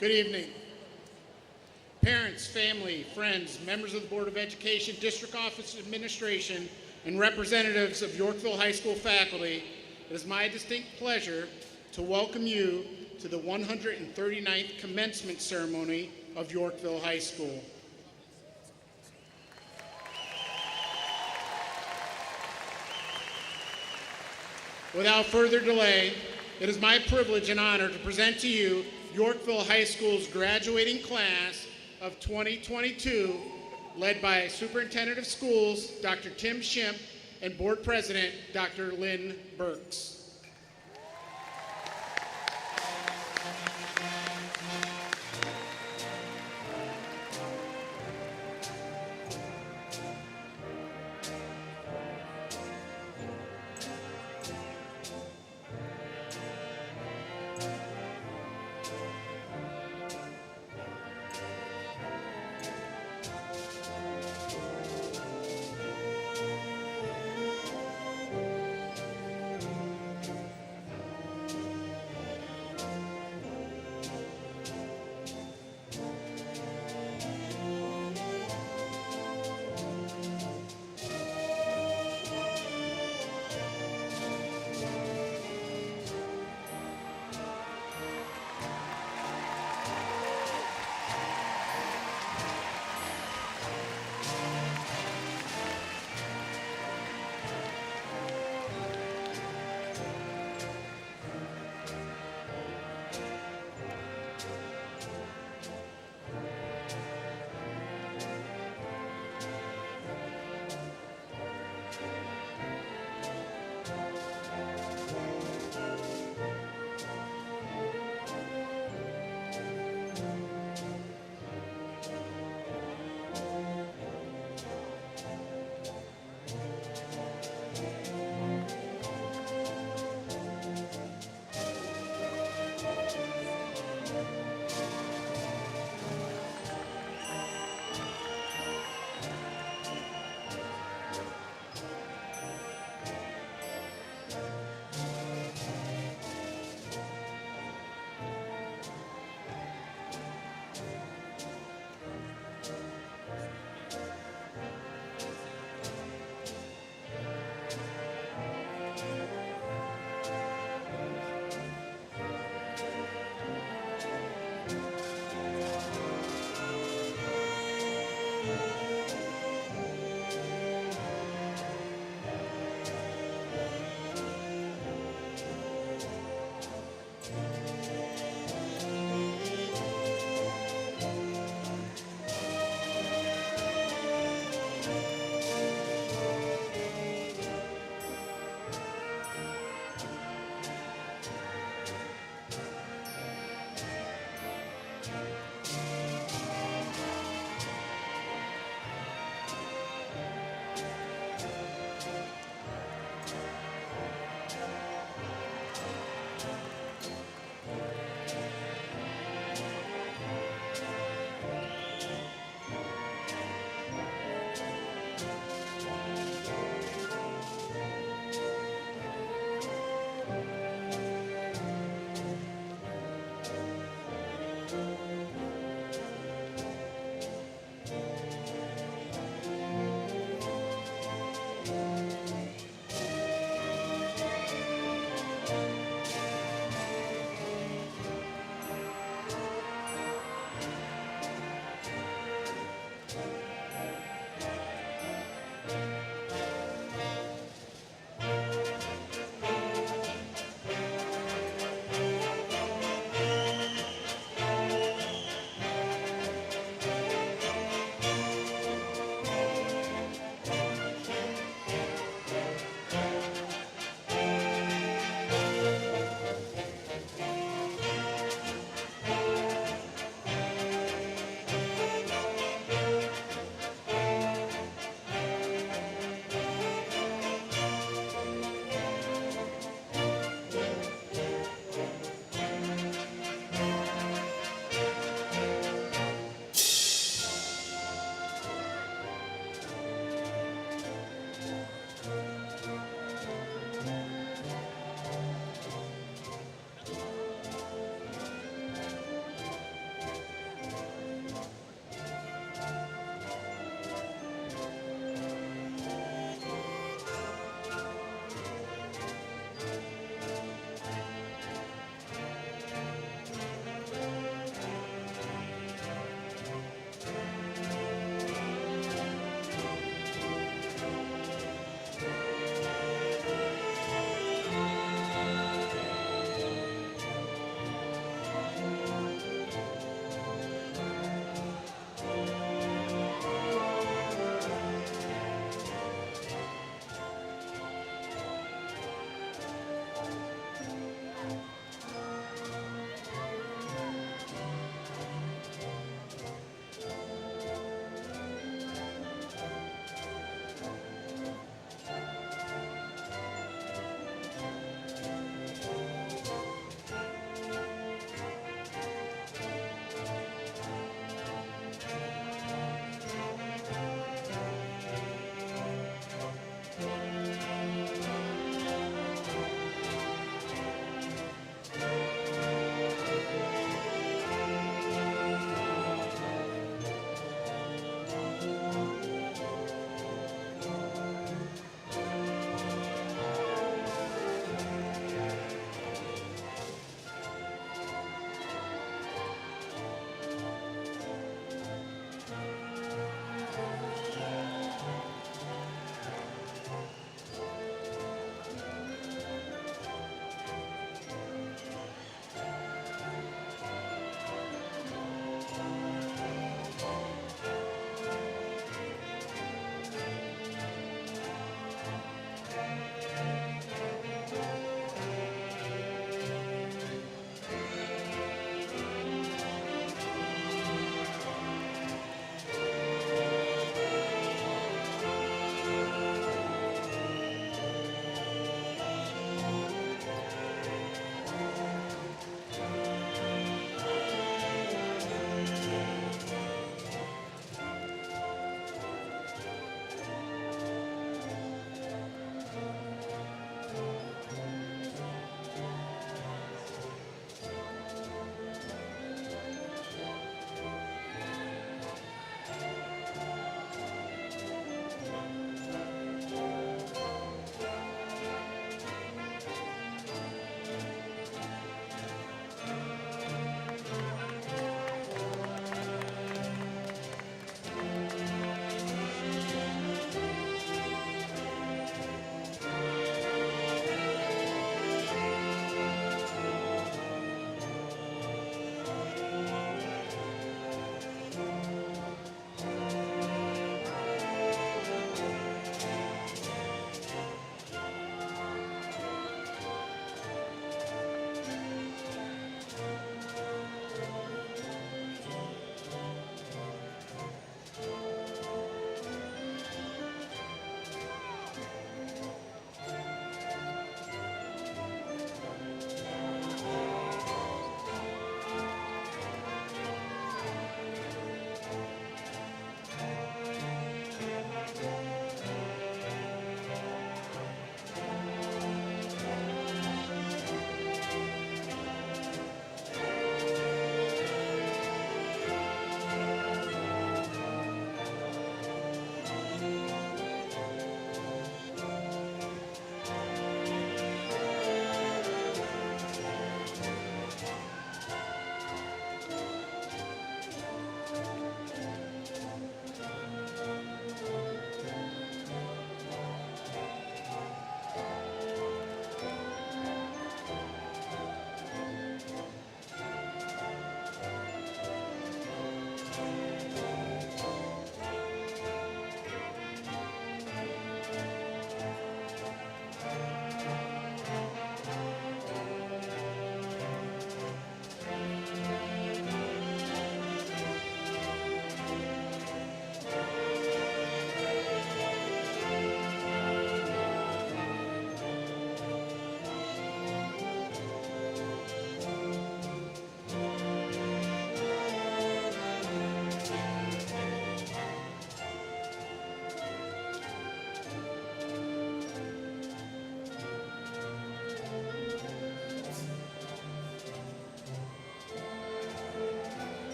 Good evening. Parents, family, friends, members of the Board of Education, District Office Administration, and representatives of Yorkville High School faculty, it is my distinct pleasure to welcome you to the 139th commencement ceremony of Yorkville High School. Without further delay, it is my privilege and honor to present to you Yorkville High School's graduating class of 2022, led by Superintendent of Schools, Dr. Tim Schimpf, and Board President, Dr. Lynn Burks.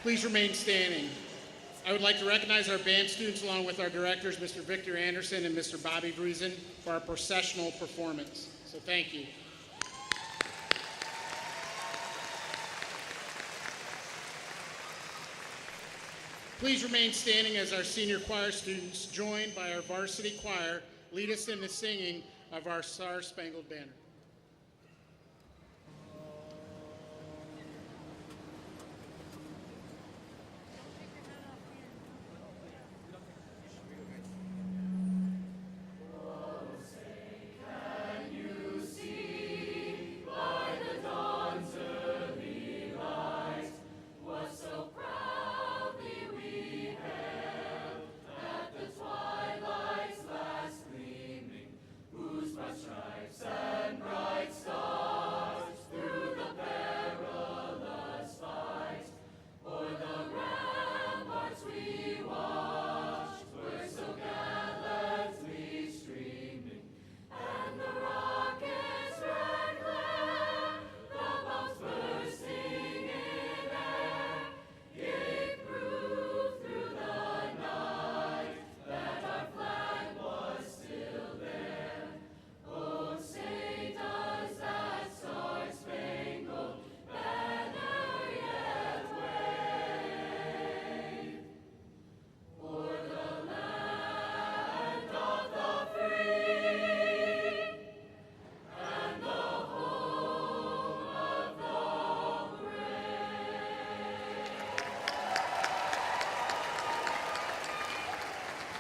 Please remain standing. I would like to recognize our band students along with our directors, Mr. Victor Anderson and Mr. Bobby Breezen, for our processional performance. So thank you. Please remain standing as our senior choir students, joined by our varsity choir, lead us in the singing of our Star-Spangled Banner.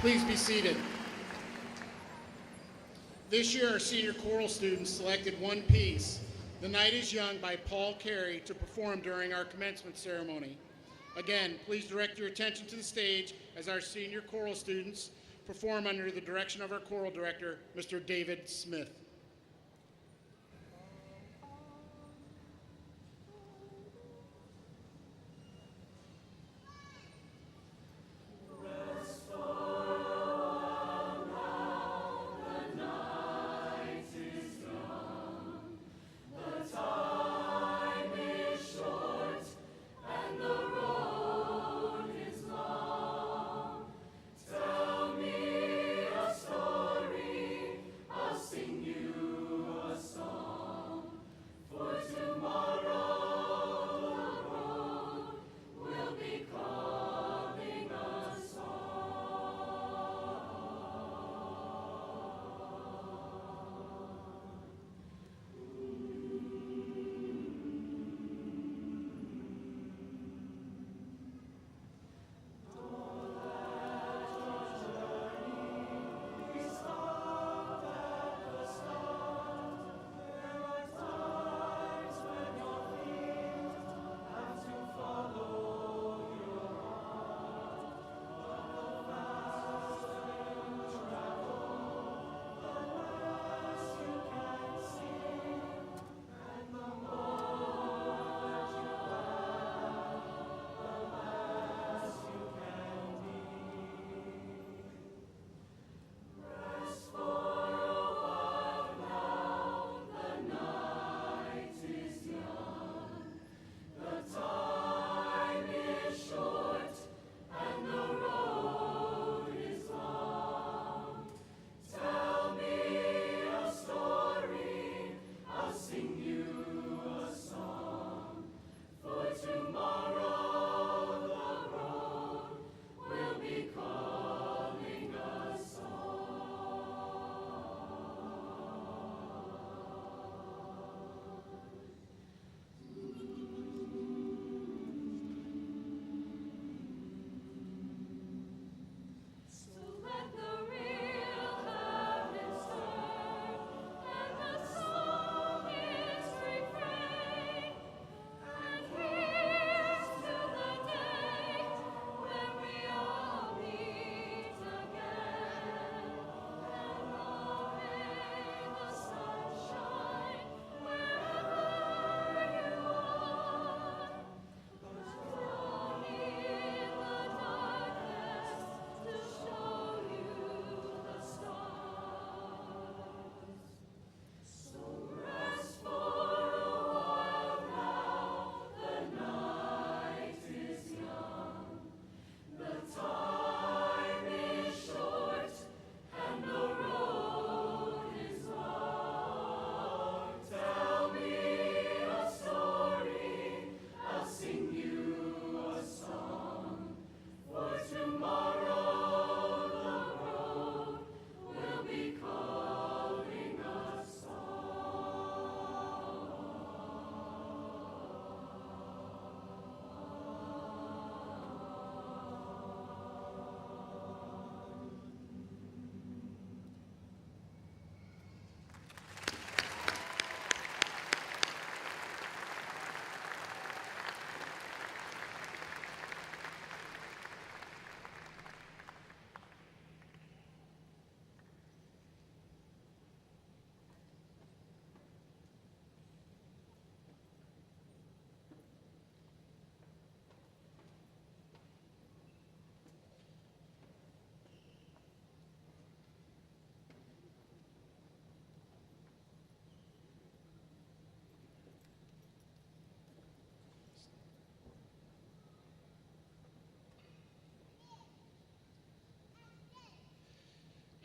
Please be seated. This year, our senior choral students selected one piece, "The Night is Young" by Paul Carey, to perform during our commencement ceremony. Again, please direct your attention to the stage as our senior choral students perform under the direction of our choral director, Mr. David Smith. Sing you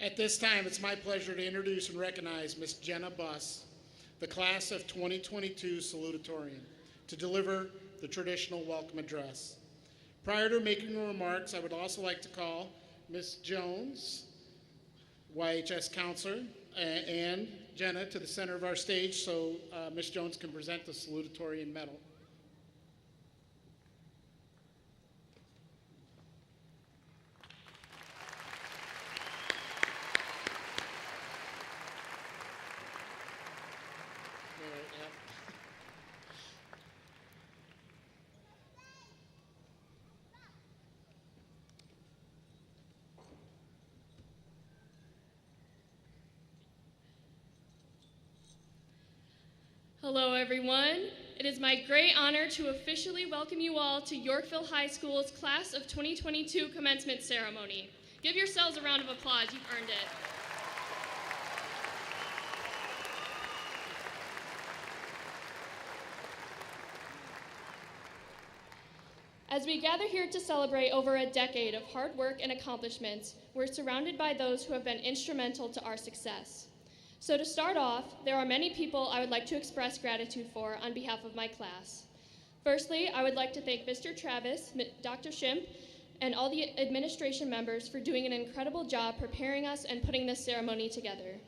At this time, it's my pleasure to introduce and recognize Ms. Jenna Buss, the class of 2022 Salutatorian, to deliver the traditional welcome address. Prior to making remarks, I would also like to call Ms. Jones, YHS counselor, and Jenna to the center of our stage so Ms. Jones can present the Salutatorian medal. Hello, everyone. It is my great honor to officially welcome you all to Yorkville High School's Class of 2022 commencement ceremony. Give yourselves a round of applause. You've earned it. As we gather here to celebrate over a decade of hard work and accomplishments, we're surrounded by those who have been instrumental to our success. So to start off, there are many people I would like to express gratitude for on behalf of my class. Firstly, I would like to thank Mr. Travis, Dr. Shimp, and all the administration members for doing an incredible job preparing us and putting this ceremony together.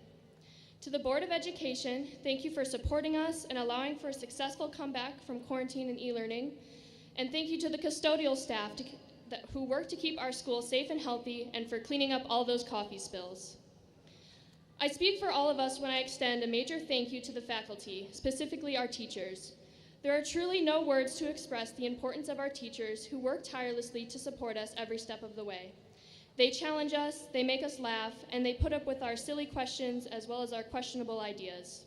To the Board of Education, thank you for supporting us and allowing for a successful comeback from quarantine and e-learning. And thank you to the custodial staff who work to keep our school safe and healthy and for cleaning up all those coffee spills. I speak for all of us when I extend a major thank you to the faculty, specifically our teachers. There are truly no words to express the importance of our teachers who work tirelessly to support us every step of the way. They challenge us, they make us laugh, and they put up with our silly questions as well as our questionable ideas.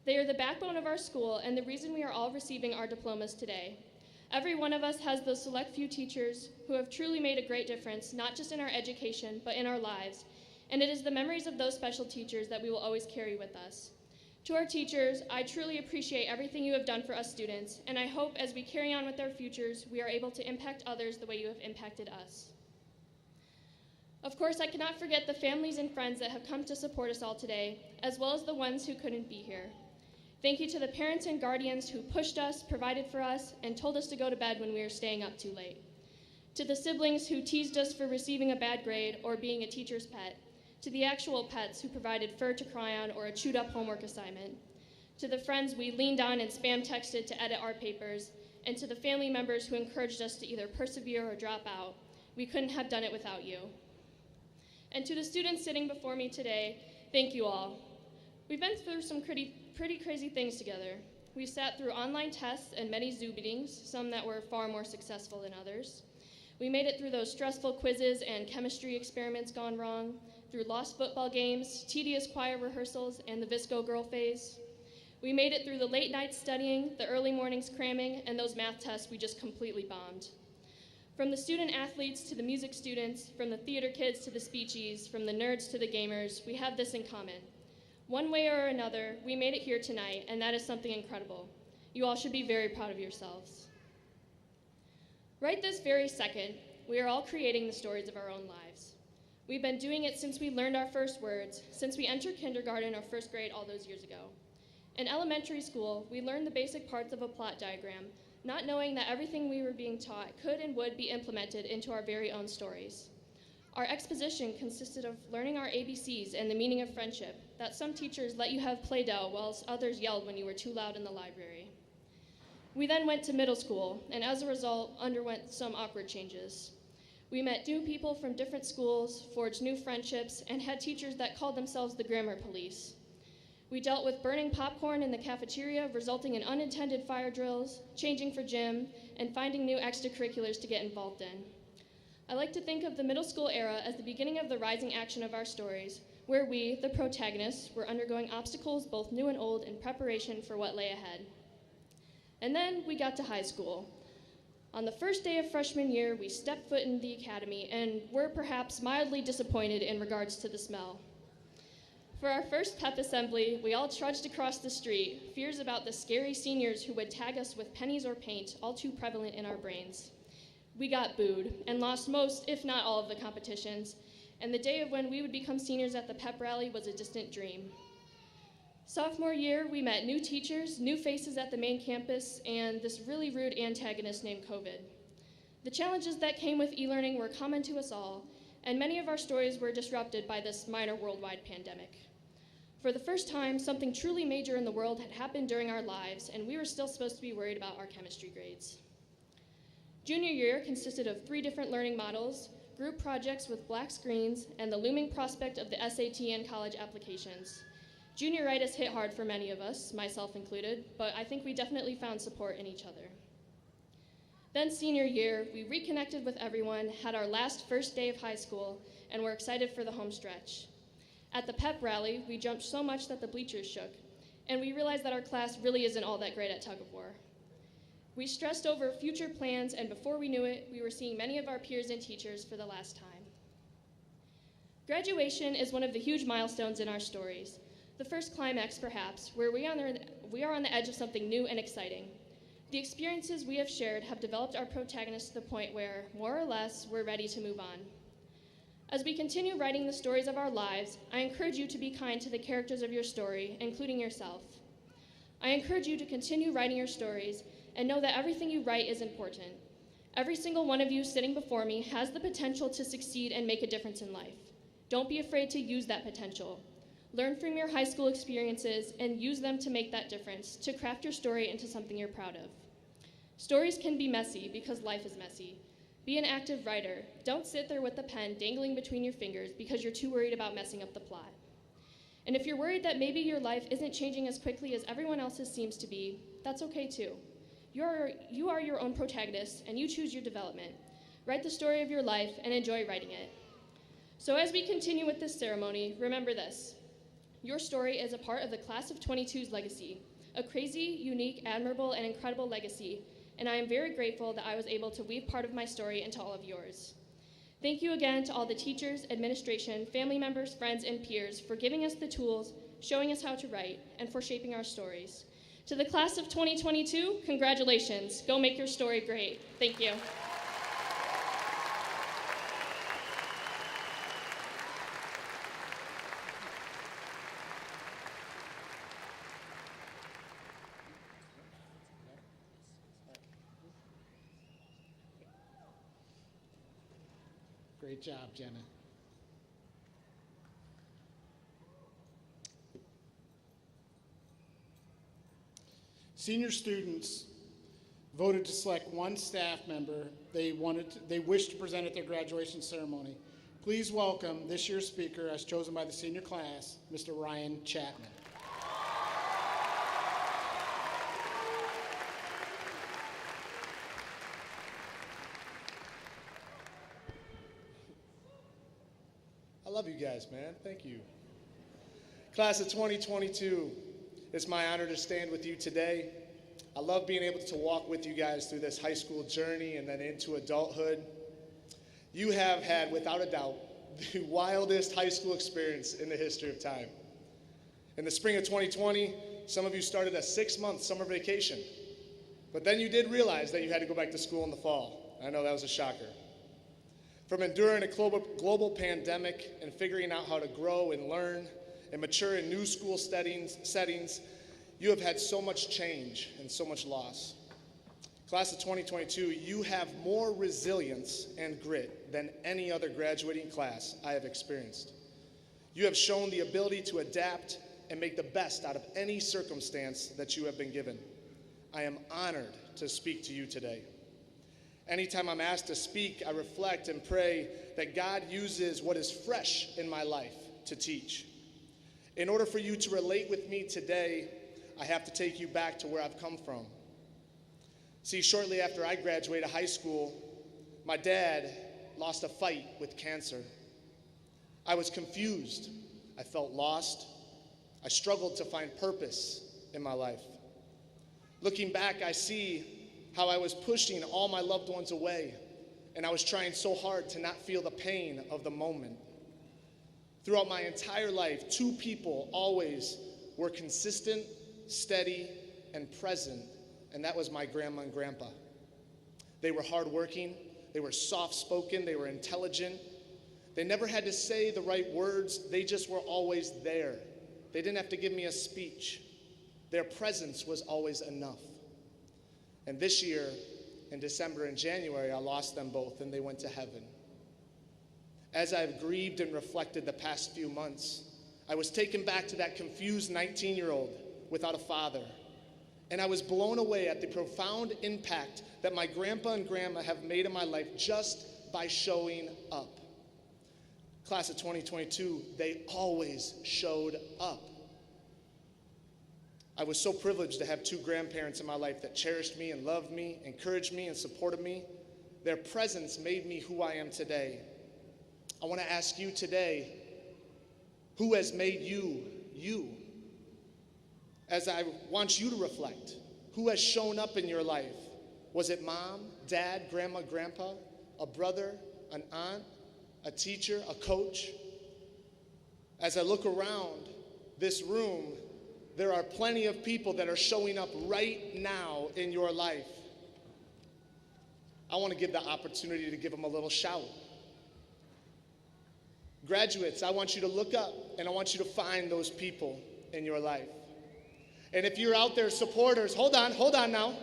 They are the backbone of our school and the reason we are all receiving our diplomas today. Every one of us has those select few teachers who have truly made a great difference, not just in our education, but in our lives. And it is the memories of those special teachers that we will always carry with us. To our teachers, I truly appreciate everything you have done for us students, and I hope as we carry on with our futures, we are able to impact others the way you have impacted us. Of course, I cannot forget the families and friends that have come to support us all today, as well as the ones who couldn't be here. Thank you to the parents and guardians who pushed us, provided for us, and told us to go to bed when we were staying up too late. To the siblings who teased us for receiving a bad grade or being a teacher's pet. To the actual pets who provided fur to cry on or a chewed up homework assignment. To the friends we leaned on and spam texted to edit our papers. And to the family members who encouraged us to either persevere or drop out. We couldn't have done it without you. And to the students sitting before me today, thank you all. We've been through some pretty crazy things together. We sat through online tests and many Zoom meetings, some that were far more successful than others. We made it through those stressful quizzes and chemistry experiments gone wrong, through lost football games, tedious choir rehearsals, and the Visco girl phase. We made it through the late nights studying, the early mornings cramming, and those math tests we just completely bombed. From the student athletes to the music students, from the theater kids to the speechies, from the nerds to the gamers, we have this in common. One way or another, we made it here tonight, and that is something incredible. You all should be very proud of yourselves. Right this very second, we are all creating the stories of our own lives. We've been doing it since we learned our first words, since we entered kindergarten or first grade all those years ago. In elementary school, we learned the basic parts of a plot diagram, not knowing that everything we were being taught could and would be implemented into our very own stories. Our exposition consisted of learning our ABCs and the meaning of friendship, that some teachers let you have Play-Doh whilst others yelled when you were too loud in the library. We then went to middle school, and as a result, underwent some awkward changes. We met new people from different schools, forged new friendships, and had teachers that called themselves the grammar police. We dealt with burning popcorn in the cafeteria, resulting in unintended fire drills, changing for gym, and finding new extracurriculars to get involved in. I like to think of the middle school era as the beginning of the rising action of our stories, where we, the protagonists, were undergoing obstacles both new and old in preparation for what lay ahead. And then we got to high school. On the first day of freshman year, we stepped foot in the academy and were perhaps mildly disappointed in regards to the smell. For our first pep assembly, we all trudged across the street, fears about the scary seniors who would tag us with pennies or paint, all too prevalent in our brains. We got booed and lost most, if not all, of the competitions, and the day of when we would become seniors at the pep rally was a distant dream. Sophomore year, we met new teachers, new faces at the main campus, and this really rude antagonist named COVID. The challenges that came with e-learning were common to us all, and many of our stories were disrupted by this minor worldwide pandemic. For the first time, something truly major in the world had happened during our lives, and we were still supposed to be worried about our chemistry grades. Junior year consisted of 3 different learning models, group projects with black screens, and the looming prospect of the SAT and college applications. Junioritis hit hard for many of us, myself included, but I think we definitely found support in each other. Then senior year, we reconnected with everyone, had our last first day of high school, and were excited for the home stretch. At the pep rally, we jumped so much that the bleachers shook, and we realized that our class really isn't all that great at tug of war. We stressed over future plans, and before we knew it, we were seeing many of our peers and teachers for the last time. Graduation is one of the huge milestones in our stories. The first climax, perhaps, where we are on the edge of something new and exciting. The experiences we have shared have developed our protagonists to the point where, more or less, we're ready to move on. As we continue writing the stories of our lives, I encourage you to be kind to the characters of your story, including yourself. I encourage you to continue writing your stories and know that everything you write is important. Every single one of you sitting before me has the potential to succeed and make a difference in life. Don't be afraid to use that potential. Learn from your high school experiences and use them to make that difference, to craft your story into something you're proud of. Stories can be messy because life is messy. Be an active writer. Don't sit there with the pen dangling between your fingers because you're too worried about messing up the plot. And if you're worried that maybe your life isn't changing as quickly as everyone else's seems to be, that's okay too. You are your own protagonist and you choose your development. Write the story of your life and enjoy writing it. So as we continue with this ceremony, remember this. Your story is a part of the Class of 22's legacy, a crazy, unique, admirable, and incredible legacy, and I am very grateful that I was able to weave part of my story into all of yours. Thank you again to all the teachers, administration, family members, friends, and peers for giving us the tools, showing us how to write, and for shaping our stories. To the Class of 2022, congratulations. Go make your story great. Thank you. Great job, Jenna. Senior students voted to select one staff member they wished to present at their graduation ceremony. Please welcome this year's speaker as chosen by the senior class, Mr. Ryan Chapman. I love you guys, man. Thank you. Class of 2022, it's my honor to stand with you today. I love being able to walk with you guys through this high school journey and then into adulthood. You have had, without a doubt, the wildest high school experience in the history of time. In the spring of 2020, some of you started a 6-month summer vacation, but then you did realize that you had to go back to school in the fall. I know that was a shocker. From enduring a global pandemic and figuring out how to grow and learn and mature in new school settings, you have had so much change and so much loss. Class of 2022, you have more resilience and grit than any other graduating class I have experienced. You have shown the ability to adapt and make the best out of any circumstance that you have been given. I am honored to speak to you today. Anytime I'm asked to speak, I reflect and pray that God uses what is fresh in my life to teach. In order for you to relate with me today, I have to take you back to where I've come from. See, shortly after I graduated high school, my dad lost a fight with cancer. I was confused. I felt lost. I struggled to find purpose in my life. Looking back, I see how I was pushing all my loved ones away, and I was trying so hard to not feel the pain of the moment. Throughout my entire life, 2 people always were consistent, steady, and present, and that was my grandma and grandpa. They were hardworking, they were soft-spoken, they were intelligent, They never had to say the right words. They just were always there. They didn't have to give me a speech. Their presence was always enough. And this year, in December and January, I lost them both, and they went to heaven. As I've grieved and reflected the past few months, I was taken back to that confused 19-year-old without a father. And I was blown away at the profound impact that my grandpa and grandma have made in my life just by showing up. Class of 2022, they always showed up. I was so privileged to have two grandparents in my life that cherished me and loved me, encouraged me and supported me. Their presence made me who I am today. I want to ask you today, who has made you, you? As I want you to reflect, who has shown up in your life? Was it mom, dad, grandma, grandpa, a brother, an aunt, a teacher, a coach? As I look around this room, there are plenty of people that are showing up right now in your life. I want to give the opportunity to give them a little shout. Graduates, I want you to look up and I want you to find those people in your life. And if you're out there, supporters, hold on now.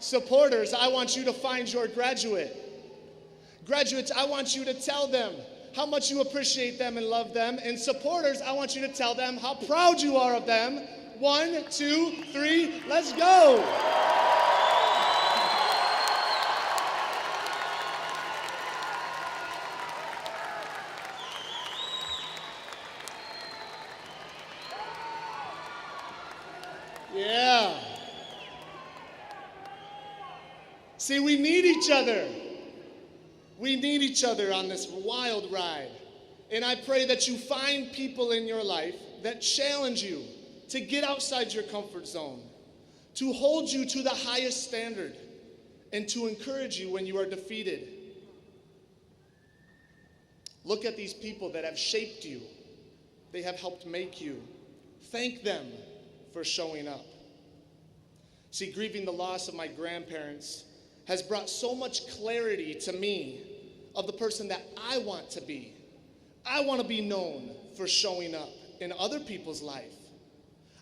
Supporters, I want you to find your graduate. Graduates, I want you to tell them how much you appreciate them and love them. And supporters, I want you to tell them how proud you are of them. 1, 2, 3, let's go. Yeah. See, we need each other. We need each other on this wild ride. And I pray that you find people in your life that challenge you to get outside your comfort zone, to hold you to the highest standard, and to encourage you when you are defeated. Look at these people that have shaped you. They have helped make you. Thank them for showing up. See, grieving the loss of my grandparents has brought so much clarity to me of the person that I want to be. I want to be known for showing up in other people's life.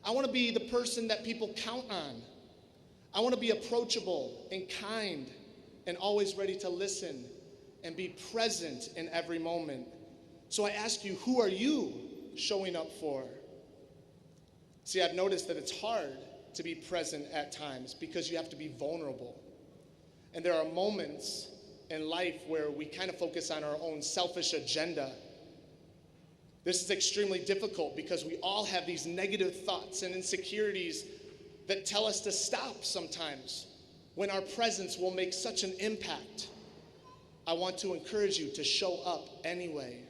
I want to be the person that people count on. I want to be approachable and kind and always ready to listen and be present in every moment. So I ask you, who are you showing up for? See, I've noticed that it's hard to be present at times because you have to be vulnerable. And there are moments in life where we kind of focus on our own selfish agenda. This is extremely difficult because we all have these negative thoughts and insecurities that tell us to stop sometimes when our presence will make such an impact. I want to encourage you to show up anyway.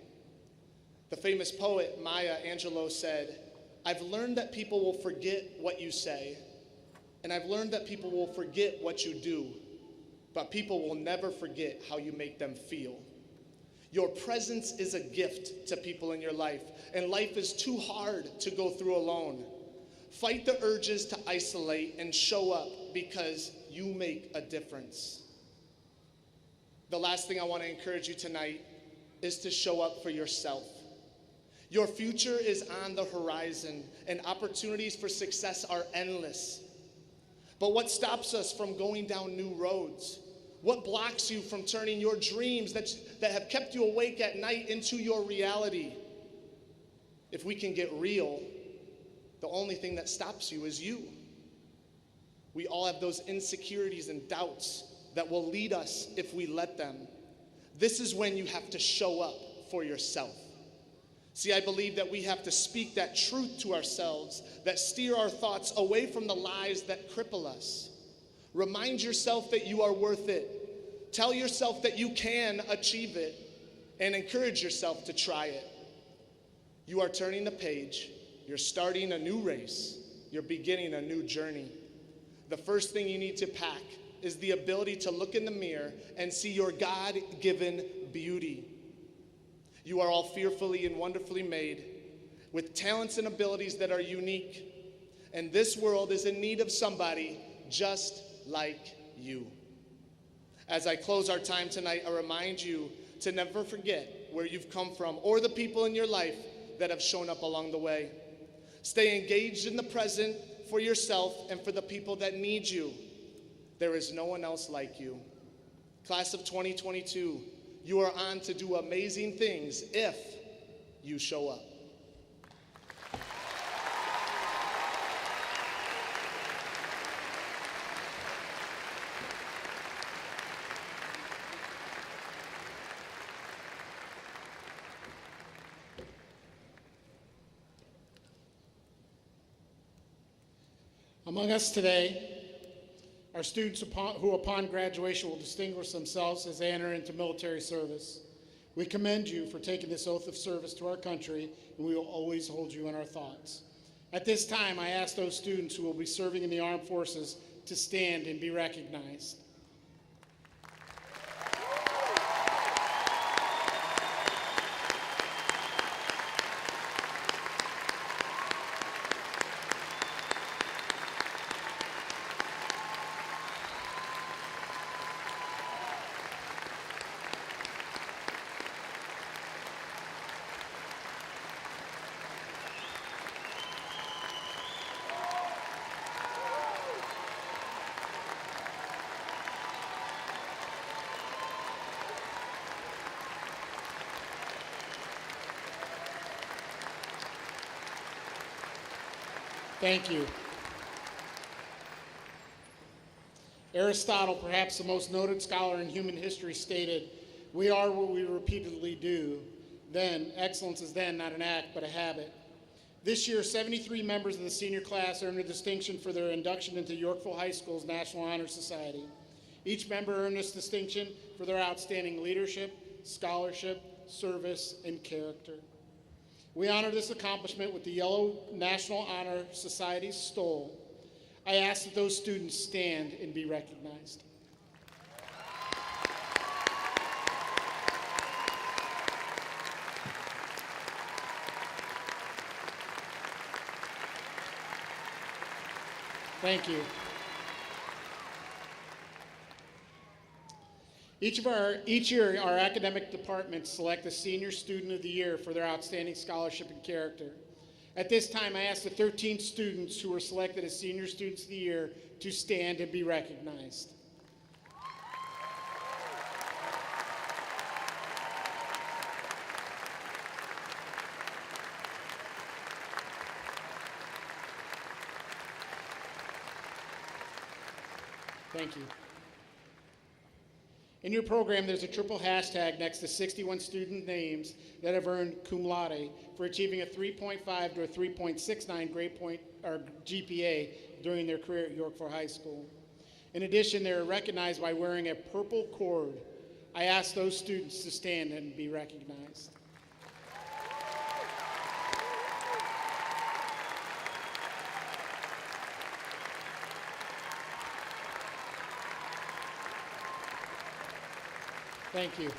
The famous poet Maya Angelou said, "I've learned that people will forget what you say, and I've learned that people will forget what you do, but people will never forget how you make them feel." Your presence is a gift to people in your life, and life is too hard to go through alone. Fight the urges to isolate and show up because you make a difference. The last thing I want to encourage you tonight is to show up for yourself. Your future is on the horizon, and opportunities for success are endless. But what stops us from going down new roads? What blocks you from turning your dreams that have kept you awake at night into your reality? If we can get real, the only thing that stops you is you. We all have those insecurities and doubts that will lead us if we let them. This is when you have to show up for yourself. See, I believe that we have to speak that truth to ourselves that steer our thoughts away from the lies that cripple us. Remind yourself that you are worth it. Tell yourself that you can achieve it, and encourage yourself to try it. You are turning the page. You're starting a new race. You're beginning a new journey. The first thing you need to pack is the ability to look in the mirror and see your God-given beauty. You are all fearfully and wonderfully made, with talents and abilities that are unique. And this world is in need of somebody just like you. As I close our time tonight, I remind you to never forget where you've come from or the people in your life that have shown up along the way. Stay engaged in the present for yourself and for the people that need you. There is no one else like you. Class of 2022, you are on to do amazing things if you show up. Among us today are students who upon graduation will distinguish themselves as they enter into military service. We commend you for taking this oath of service to our country, and we will always hold you in our thoughts. At this time, I ask those students who will be serving in the armed forces to stand and be recognized. Thank you. Aristotle, perhaps the most noted scholar in human history, stated, "We are what we repeatedly do. Then, excellence is then not an act, but a habit." This year, 73 members of the senior class earned a distinction for their induction into Yorkville High School's National Honor Society. Each member earned this distinction for their outstanding leadership, scholarship, service, and character. We honor this accomplishment with the Yellow National Honor Society stole. I ask that those students stand and be recognized. Thank you. Each year, our academic departments select the Senior Student of the Year for their outstanding scholarship and character. At this time, I ask the 13 students who were selected as Senior Students of the Year to stand and be recognized. Thank you. In your program, there's a triple hashtag next to 61 student names that have earned cum laude for achieving a 3.5 to a 3.69 grade point or GPA during their career at Yorkville High School. In addition, they are recognized by wearing a purple cord. I ask those students to stand and be recognized. Thank you.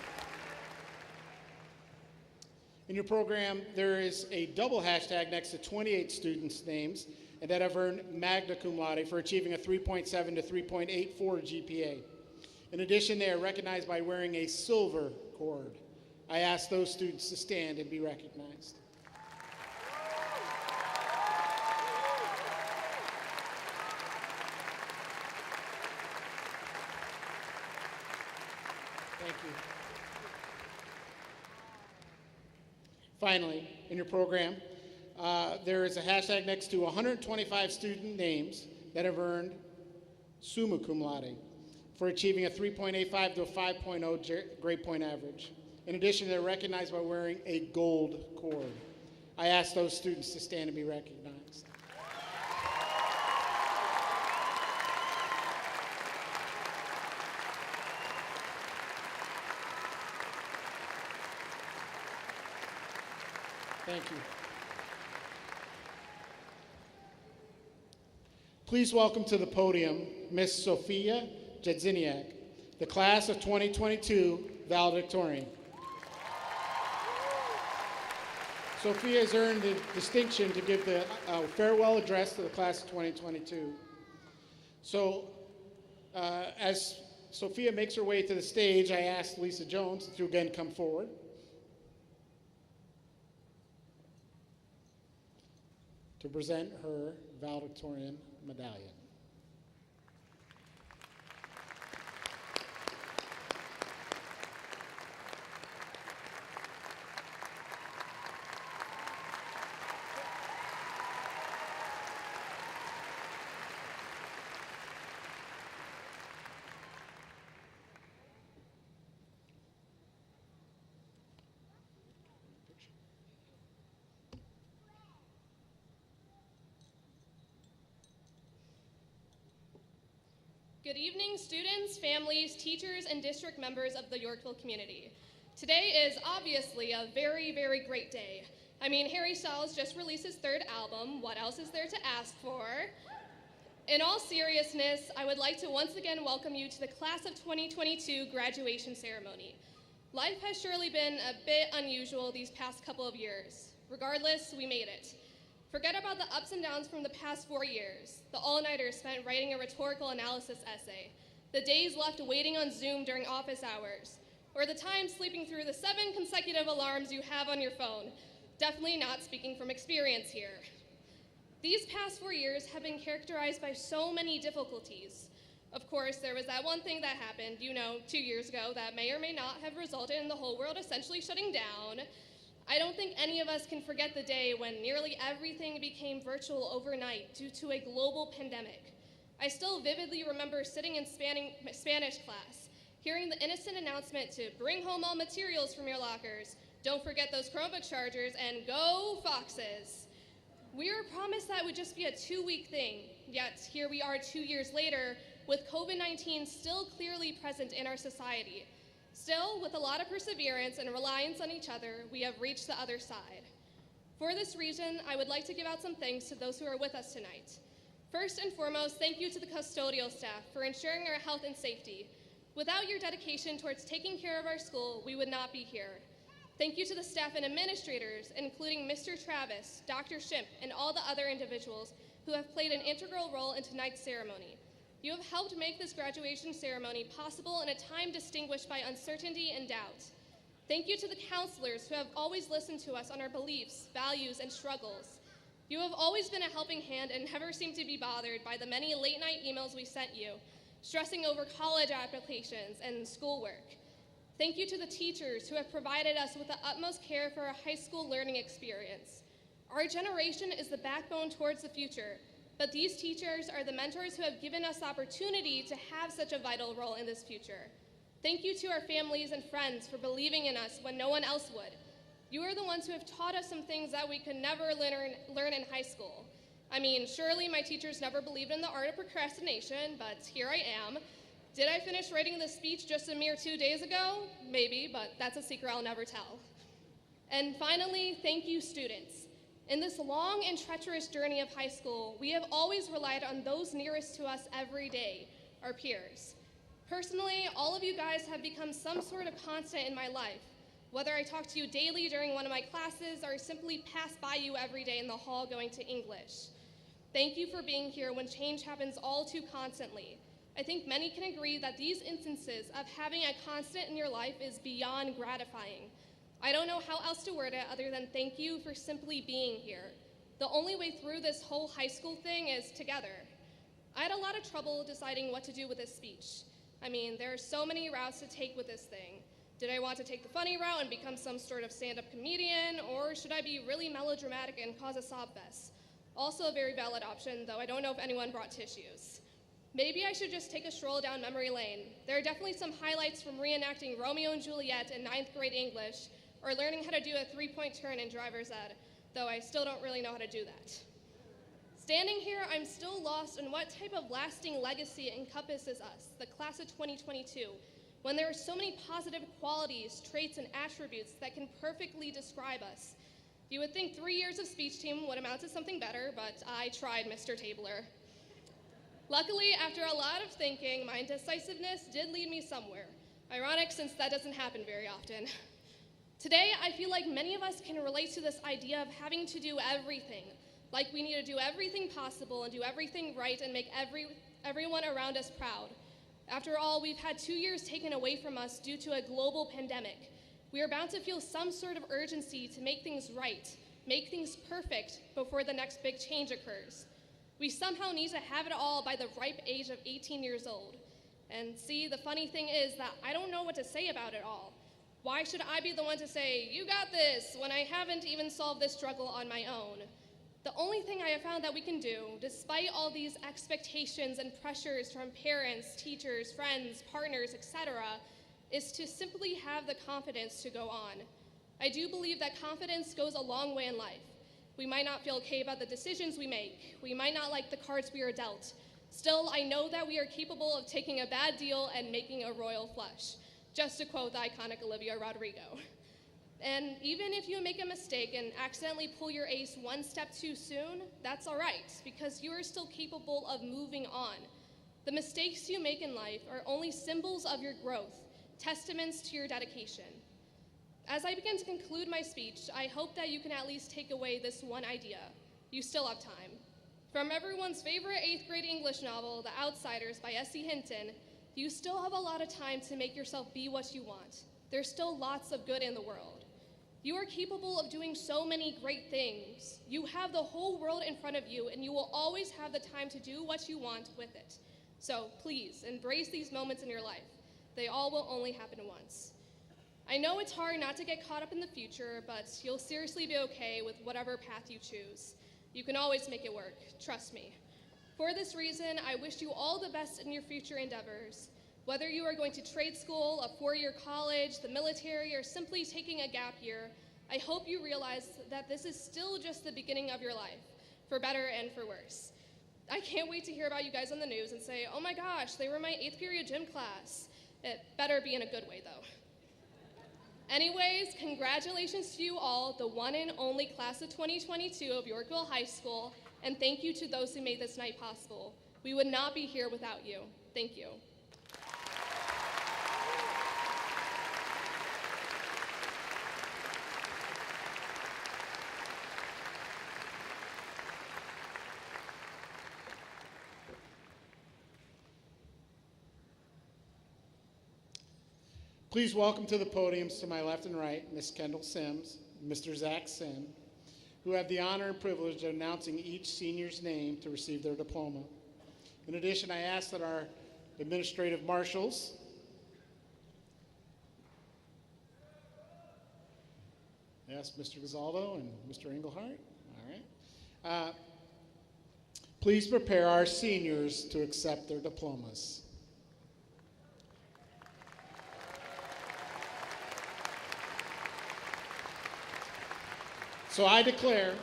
In your program, there is a double hashtag next to 28 students' names and that have earned magna cum laude for achieving a 3.7 to 3.84 GPA. In addition, they are recognized by wearing a silver cord. I ask those students to stand and be recognized. Thank you. Finally, in your program, there is a hashtag next to 125 student names that have earned summa cum laude for achieving a 3.85 to a 5.0 grade point average. In addition, they're recognized by wearing a gold cord. I ask those students to stand and be recognized. Thank you. Please welcome to the podium Miss Sophia Jedziniak, the class of 2022 Valedictorian. Sophia has earned the distinction to give the farewell address to the class of 2022. So, as Sophia makes her way to the stage, I ask Lisa Jones to again come forward. to present her valedictorian medallion. Good evening, students, families, teachers, and district members of the Yorkville community. Today is obviously a very, very great day. I mean, Harry Styles just released his third album. What else is there to ask for? In all seriousness, I would like to once again welcome you to the Class of 2022 graduation ceremony. Life has surely been a bit unusual these past couple of years. Regardless, we made it. Forget about the ups and downs from the past 4 years, the all-nighters spent writing a rhetorical analysis essay, the days left waiting on Zoom during office hours, or the time sleeping through the 7 consecutive alarms you have on your phone. Definitely not speaking from experience here. These past 4 years have been characterized by so many difficulties. Of course, there was that one thing that happened, 2 years ago that may or may not have resulted in the whole world essentially shutting down. I don't think any of us can forget the day when nearly everything became virtual overnight due to a global pandemic. I still vividly remember sitting in Spanish class, hearing the innocent announcement to bring home all materials from your lockers, don't forget those Chromebook chargers, and go Foxes. We were promised that would just be a 2-week thing, yet here we are 2 years later with COVID-19 still clearly present in our society. Still, with a lot of perseverance and reliance on each other, we have reached the other side. For this reason, I would like to give out some thanks to those who are with us tonight. First and foremost, thank you to the custodial staff for ensuring our health and safety. Without your dedication towards taking care of our school, we would not be here. Thank you to the staff and administrators, including Mr. Travis, Dr. Schimpf, and all the other individuals who have played an integral role in tonight's ceremony. You have helped make this graduation ceremony possible in a time distinguished by uncertainty and doubt. Thank you to the counselors who have always listened to us on our beliefs, values, and struggles. You have always been a helping hand and never seemed to be bothered by the many late-night emails we sent you, stressing over college applications and schoolwork. Thank you to the teachers who have provided us with the utmost care for our high school learning experience. Our generation is the backbone towards the future, but these teachers are the mentors who have given us the opportunity to have such a vital role in this future. Thank you to our families and friends for believing in us when no one else would. You are the ones who have taught us some things that we could never learn in high school. I mean, surely my teachers never believed in the art of procrastination, but here I am. Did I finish writing this speech just a mere 2 days ago? Maybe, but that's a secret I'll never tell. And finally, thank you, students. In this long and treacherous journey of high school, we have always relied on those nearest to us every day, our peers. Personally, all of you guys have become some sort of constant in my life, whether I talk to you daily during one of my classes or simply pass by you every day in the hall going to English. Thank you for being here when change happens all too constantly. I think many can agree that these instances of having a constant in your life is beyond gratifying. I don't know how else to word it other than thank you for simply being here. The only way through this whole high school thing is together. I had a lot of trouble deciding what to do with this speech. I mean, there are so many routes to take with this thing. Did I want to take the funny route and become some sort of stand-up comedian, or should I be really melodramatic and cause a sob fest? Also a very valid option, though I don't know if anyone brought tissues. Maybe I should just take a stroll down memory lane. There are definitely some highlights from reenacting Romeo and Juliet in 9th grade English, or learning how to do a 3-point turn in driver's ed, though I still don't really know how to do that. Standing here, I'm still lost on what type of lasting legacy encompasses us, the class of 2022, when there are so many positive qualities, traits, and attributes that can perfectly describe us. You would think 3 years of speech team would amount to something better, but I tried, Mr. Tabler. Luckily, after a lot of thinking, my indecisiveness did lead me somewhere. Ironic, since that doesn't happen very often. Today, I feel like many of us can relate to this idea of having to do everything, like we need to do everything possible and do everything right and make everyone around us proud. After all, we've had 2 years taken away from us due to a global pandemic. We are bound to feel some sort of urgency to make things right, make things perfect before the next big change occurs. We somehow need to have it all by the ripe age of 18 years old. And see, the funny thing is that I don't know what to say about it all. Why should I be the one to say, you got this, when I haven't even solved this struggle on my own? The only thing I have found that we can do, despite all these expectations and pressures from parents, teachers, friends, partners, etc., is to simply have the confidence to go on. I do believe that confidence goes a long way in life. We might not feel okay about the decisions we make. We might not like the cards we are dealt. Still, I know that we are capable of taking a bad deal and making a royal flush, just to quote the iconic Olivia Rodrigo. And even if you make a mistake and accidentally pull your ace one step too soon, that's all right, because you are still capable of moving on. The mistakes you make in life are only symbols of your growth, testaments to your dedication. As I begin to conclude my speech, I hope that you can at least take away this one idea. You still have time. From everyone's favorite 8th grade English novel, The Outsiders by S.E. Hinton, you still have a lot of time to make yourself be what you want. There's still lots of good in the world. You are capable of doing so many great things. You have the whole world in front of you, and you will always have the time to do what you want with it. So please, embrace these moments in your life. They all will only happen once. I know it's hard not to get caught up in the future, but you'll seriously be okay with whatever path you choose. You can always make it work, trust me. For this reason, I wish you all the best in your future endeavors. Whether you are going to trade school, a 4-year college, the military, or simply taking a gap year, I hope you realize that this is still just the beginning of your life, for better and for worse. I can't wait to hear about you guys on the news and say, oh my gosh, they were my 8th period gym class. It better be in a good way, though. Anyways, congratulations to you all, the one and only class of 2022 of Yorkville High School, and thank you to those who made this night possible. We would not be here without you. Thank you. Please welcome to the podiums to my left and right, Ms. Kendall Sims, Mr. Zach Sim, who have the honor and privilege of announcing each senior's name to receive their diploma. In addition, I ask that our administrative marshals, yes, Mr. Gazzaldo and Mr. Engelhardt, all right. Please prepare our seniors to accept their diplomas. So I declare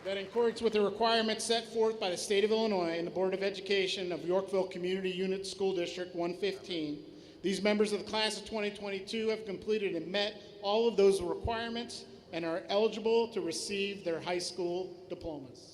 that in accordance with the requirements set forth by the State of Illinois and the Board of Education of Yorkville Community Unit School District 115, these members of the class of 2022 have completed and met all of those requirements and are eligible to receive their high school diplomas.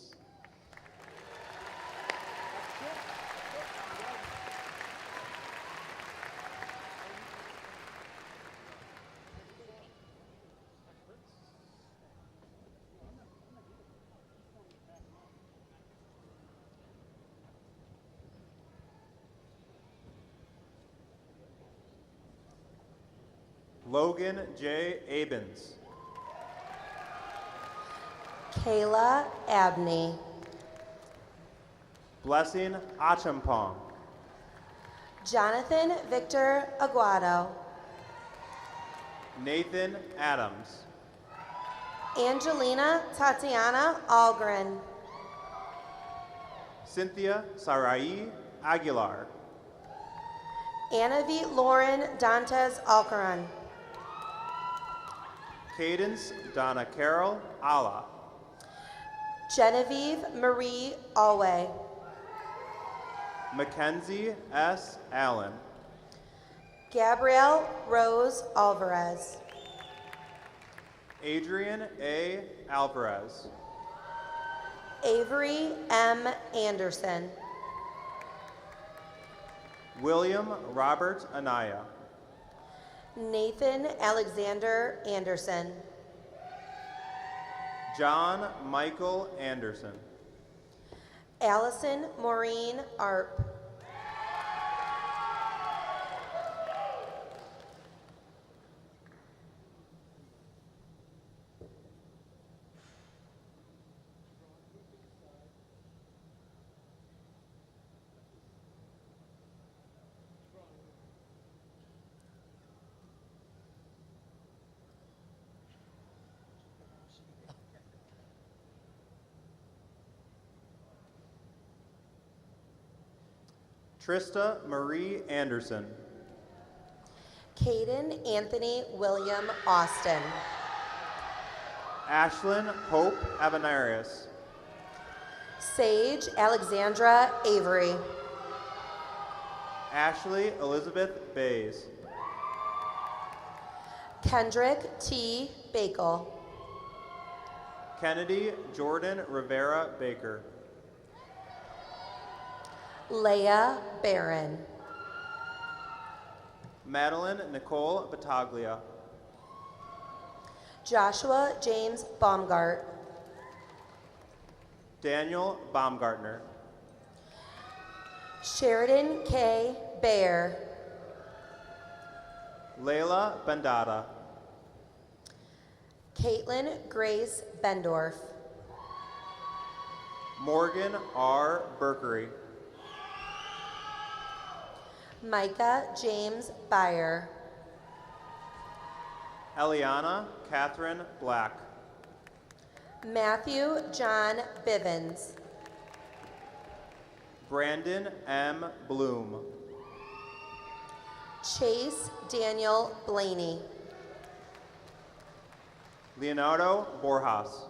Logan J. Abens. Kayla Abney. Blessing Achampong. Jonathan Victor Aguado. Nathan Adams. Angelina Tatiana Algren. Cynthia Sarai Aguilar. Anavi Lauren Dantes Alcaran. Cadence Donna Carol Ala. Genevieve Marie Alway. Mackenzie S. Allen. Gabrielle Rose Alvarez. Adrian A. Alvarez. Avery M. Anderson. William Robert Anaya. Nathan Alexander Anderson. John Michael Anderson. Allison Maureen Arp. Trista Marie Anderson. Caden Anthony William Austin. Ashlyn Hope Avenarius. Sage Alexandra Avery. Ashley Elizabeth Bays. Kendrick T. Bakel. Kennedy Jordan Rivera Baker. Leah Barron. Madeline Nicole Battaglia. Joshua James Baumgart. Daniel Baumgartner. Sheridan K. Baer. Layla Bandata. Caitlin Grace Bendorf. Morgan R. Berkery. Micah James Byer. Eliana Catherine Black. Matthew John Bivens. Brandon M. Bloom. Chase Daniel Blaney. Leonardo Borjas.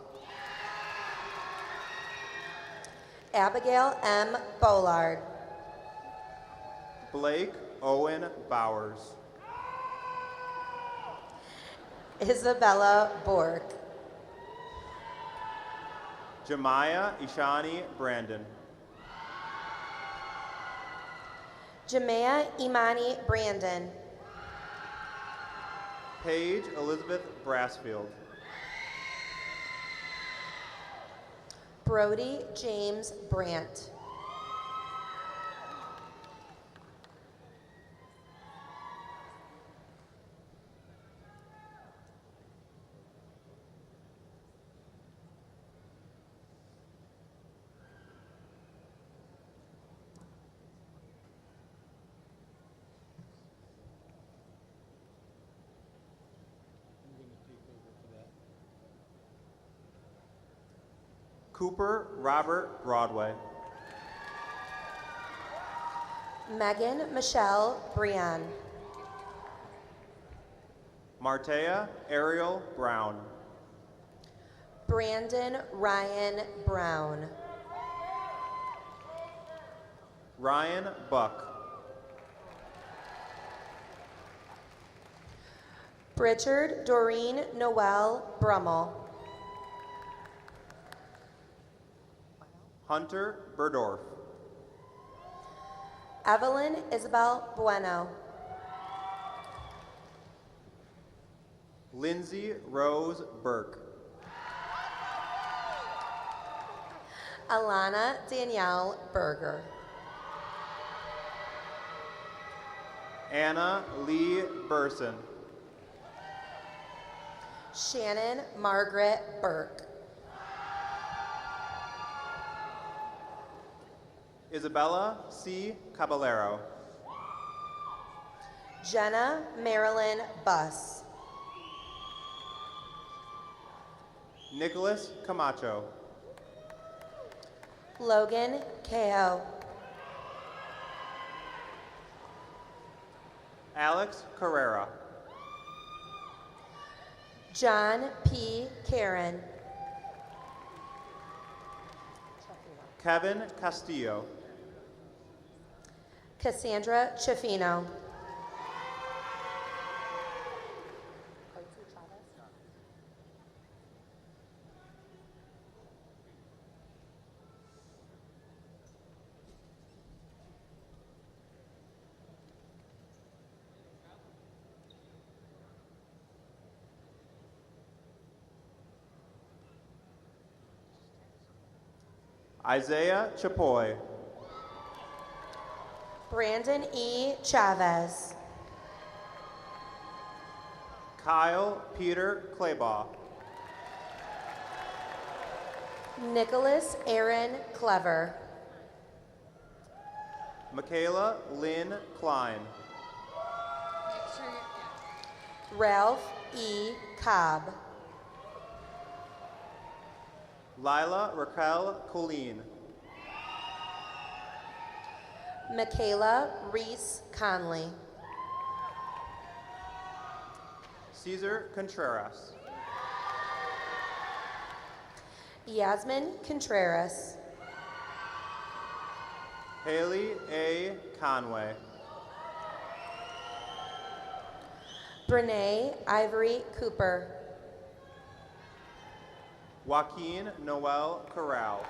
Abigail M. Bollard. Blake Owen Bowers. Isabella Bork. Jemiah Ishani Brandon. Jamea Imani Brandon. Paige Elizabeth Brassfield. Brody James Brandt. Cooper Robert Broadway. Megan Michelle Brian. Martea Ariel Brown. Brandon Ryan Brown. Ryan Buck. Richard Doreen Noel Brummel. Hunter Burdorf. Evelyn Isabel Bueno. Lindsay Rose Burke. Alana Danielle Berger. Anna Lee Burson. Shannon Margaret Burke. Isabella C. Caballero. Jenna Marilyn Buss. Nicholas Camacho. Logan Ko. Alex Carrera. John P. Karen. Kevin Castillo. Cassandra Chafino. Isaiah Chapoy. Brandon E. Chavez. Kyle Peter Claybaugh. Nicholas Aaron Clever. Michaela Lynn Klein. Ralph E. Cobb. Lila Raquel Colleen. Michaela Reese Conley. Cesar Contreras. Yasmin Contreras. Haley A. Conway. Brene Ivory Cooper. Joaquin Noel Corral.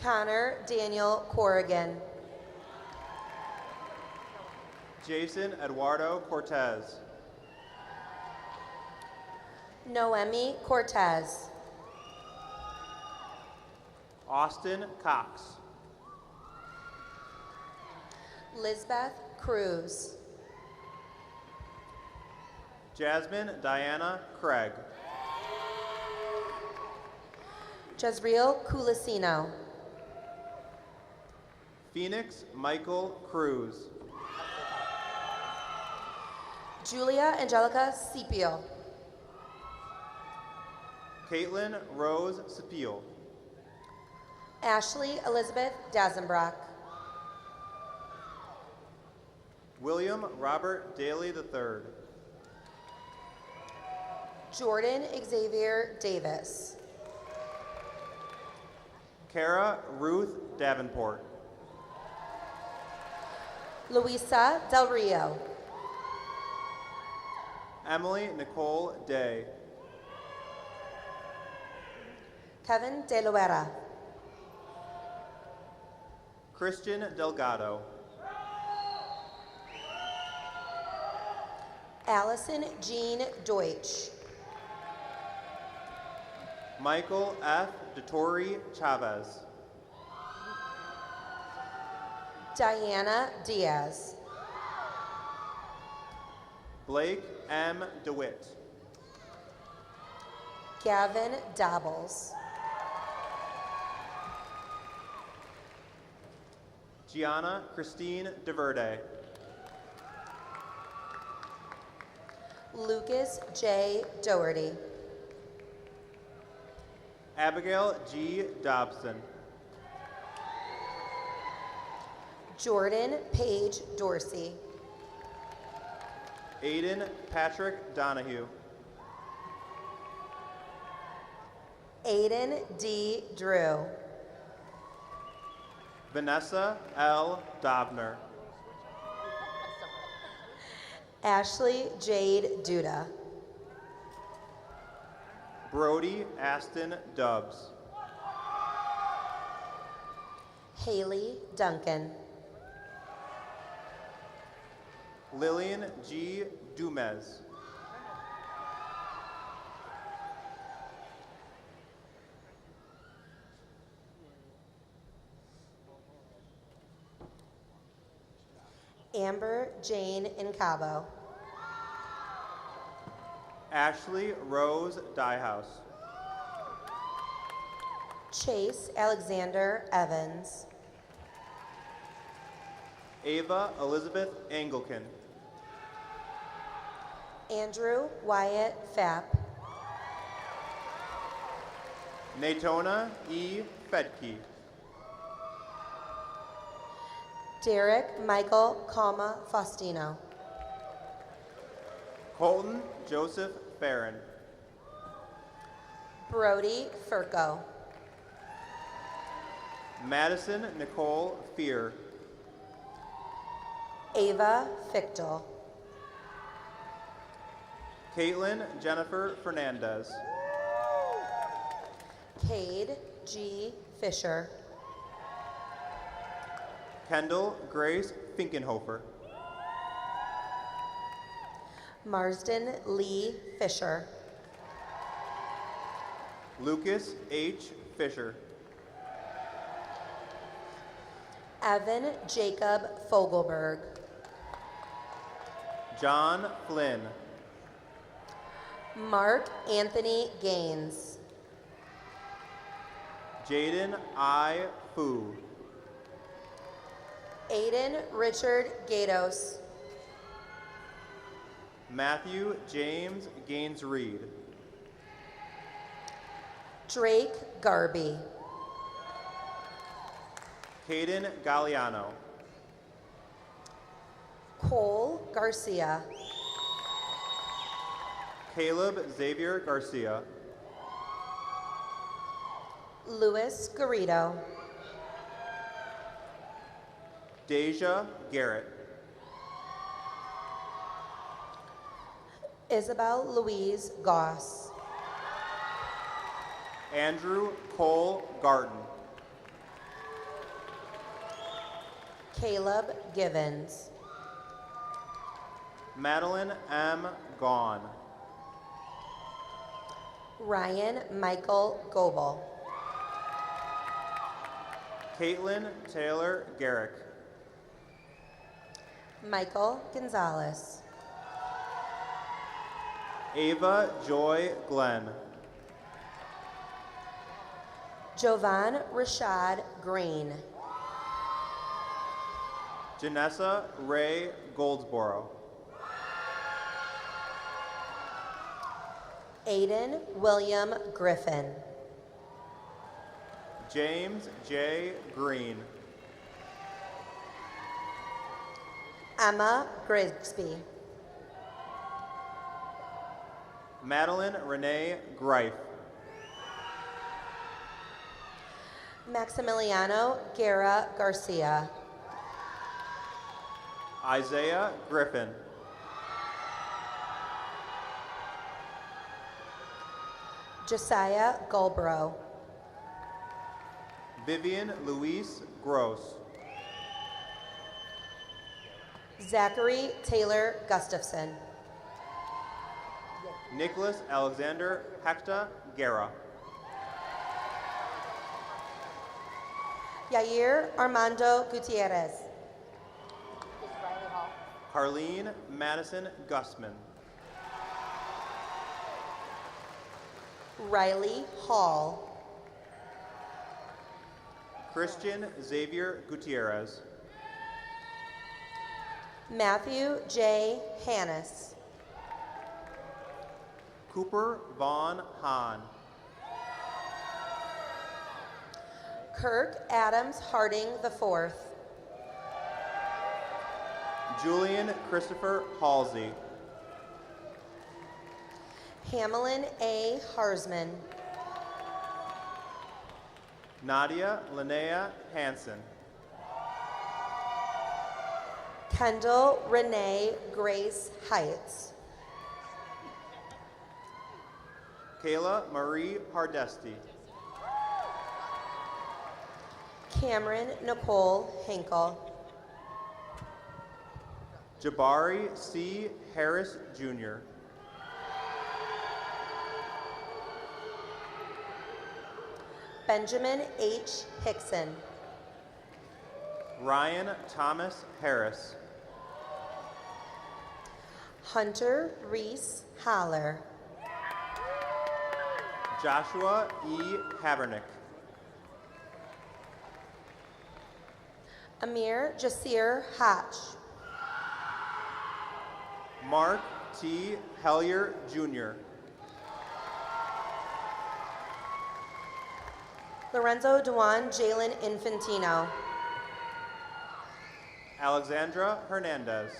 Connor Daniel Corrigan. Jason Eduardo Cortez. Noemi Cortez. Austin Cox. Lisbeth Cruz. Jasmine Diana Craig. Jezreel Culisino. Phoenix Michael Cruz. Julia Angelica Scipio. Caitlin Rose Sapil. Ashley Elizabeth Dazenbrock. William Robert Daly III. Jordan Xavier Davis. Kara Ruth Davenport. Luisa Del Rio. Emily Nicole Day. Kevin De Luera. Christian Delgado. Allison Jean Deutsch. Michael F. DeTore Chavez. Diana Diaz. Blake M. DeWitt. Gavin Dabbles. Gianna Christine DeVerde. Lucas J. Doherty. Abigail G. Dobson. Jordan Paige Dorsey. Aiden Patrick Donahue. Aiden D. Drew. Vanessa L. Dobner. Ashley Jade Duda. Brody Aston Dubs. Haley Duncan. Lillian G. Dumez. Amber Jane Incabo. Ashley Rose Diehouse. Chase Alexander Evans. Ava Elizabeth Anglican. Andrew Wyatt Fapp. Natona E. Fedke. Derek Michael Calma Faustino. Colton Joseph Farron. Brody Furco. Madison Nicole Fear. Ava Fichtel. Caitlin Jennifer Fernandez. Cade G. Fisher. Kendall Grace Finkenhofer. Marsden Lee Fisher. Lucas H. Fisher. Evan Jacob Fogelberg. John Flynn. Mark Anthony Gaines. Jaden I. Fu. Aiden Richard Gatos. Matthew James Gaines Reed. Drake Garby. Caden Galliano. Cole Garcia. Caleb Xavier Garcia. Luis Garrido. Deja Garrett. Isabel Louise Goss. Andrew Cole Garten. Caleb Givens. Madeline M. Gahn. Ryan Michael Goebel. Caitlin Taylor Garrick. Michael Gonzalez. Ava Joy Glenn. Jovan Rashad Green. Janessa Ray Goldsboro. Aiden William Griffin. James J. Green. Emma Grigsby. Madeline Renee Greif. Maximiliano Guerra Garcia. Isaiah Griffin. Josiah Gulbro. Vivian Louise Gross. Zachary Taylor Gustafson. Nicholas Alexander Hecta Guerra. Yair Armando Gutierrez. Carlene Madison Gustman. Riley Hall. Christian Xavier Gutierrez. Matthew J. Hannes. Cooper Vaughn Hahn. Kirk Adams Harding IV. Julian Christopher Halsey. Hamelin A. Harsman. Nadia Linnea Hansen. Kendall Renee Grace Heights. Kayla Marie Hardesty. Cameron Nicole Hinkle. Jabari C. Harris Jr. Benjamin H. Hickson. Ryan Thomas Harris. Hunter Reese Holler. Joshua E. Havernick. Amir Jasir Hatch. Mark T. Hellier Jr. Lorenzo Dewan Jalen Infantino. Alexandra Hernandez.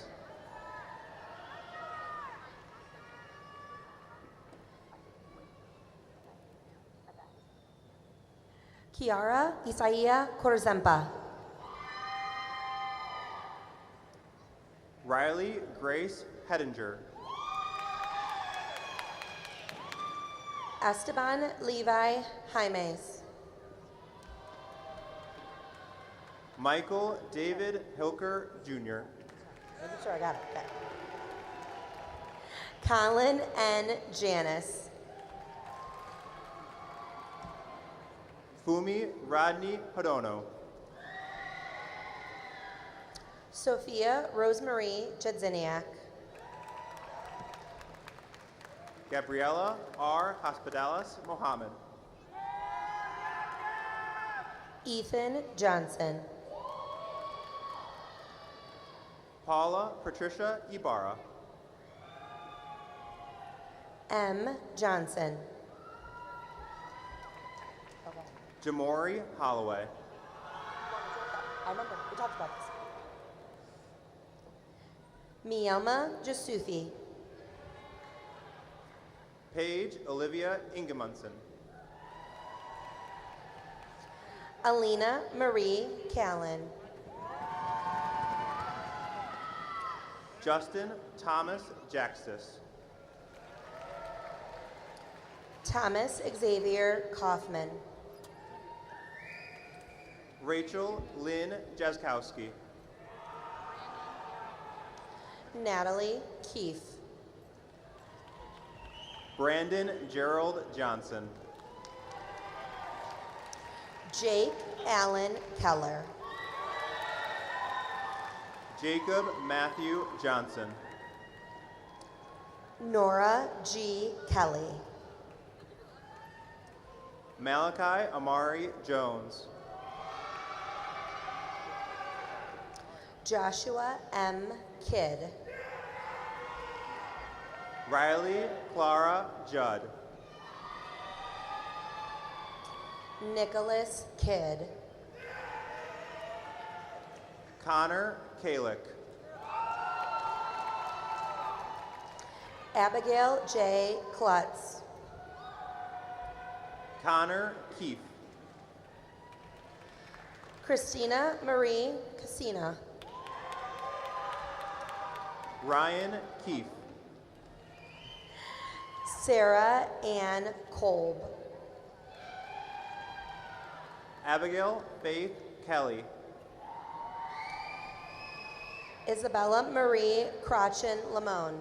Kiara Isaiah Korzempa. Riley Grace Hedinger. Esteban Levi Jaimes. Michael David Hilker Jr. Making sure I got it. Okay. Colin N. Janis. Fumi Rodney Hodono. Sophia Rosemarie Jedziniak. Gabriela R. Hospitalis Mohammed. Ethan Johnson. Paula Patricia Ibarra. M. Johnson. Jamori Holloway. I remember. We talked about this. Mielma Jasufi. Paige Olivia Ingemundson. Alina Marie Callan. Justin Thomas Jaxtis. Thomas Xavier Kaufman. Rachel Lynn Jaskowski. Natalie Keefe. Brandon Gerald Johnson. Jake Allen Keller. Jacob Matthew Johnson. Nora G. Kelly. Malachi Amari Jones. Joshua M. Kidd. Riley Clara Judd. Nicholas Kidd. Connor Kalick. Abigail J. Klutz. Connor Keefe. Christina Marie Cassina. Ryan Keefe. Sarah Ann Kolb. Abigail Faith Kelly. Isabella Marie Crotchin Lamone.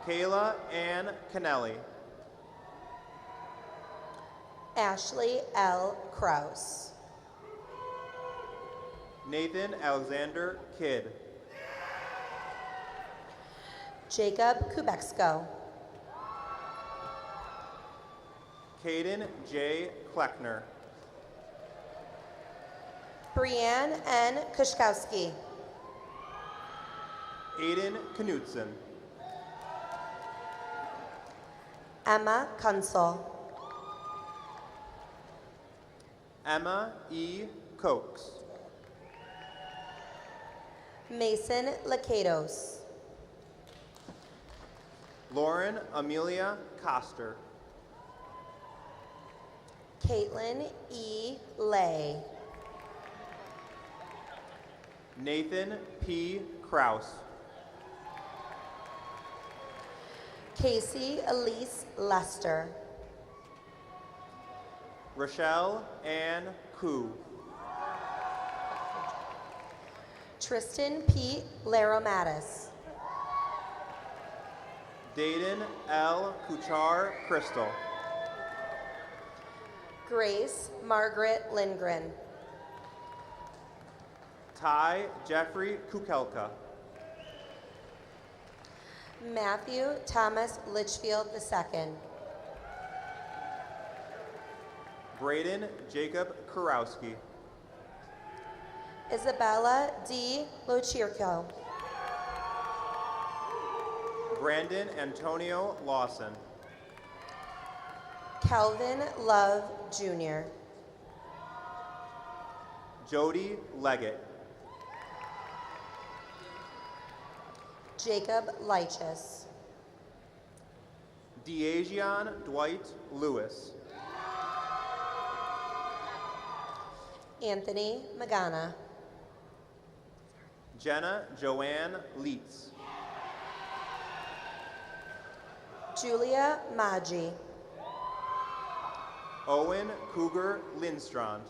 Kayla Ann Kennelly. Ashley L. Kraus. Nathan Alexander Kidd. Jacob Kubexko. Caden J. Kleckner. Brianne N. Kushkowski. Aiden Knutson. Emma Kunsel. Emma E. Cokes. Mason Lakatos. Lauren Amelia Coster. Caitlin E. Lay. Nathan P. Kraus. Casey Elise Lester. Rochelle Ann Koo. Tristan P. Laromatis. Dayton L. Kuchar Crystal. Grace Margaret Lindgren. Ty Jeffrey Kukelka. Matthew Thomas Litchfield II. Braden Jacob Kurowski. Isabella D. Lochirko. Brandon Antonio Lawson. Calvin Love Jr. Jody Leggett. Jacob Lychus. Deajian Dwight Lewis. Anthony Magana. Jenna Joanne Leitz. Julia Maggi. Owen Cougar Lindstrand.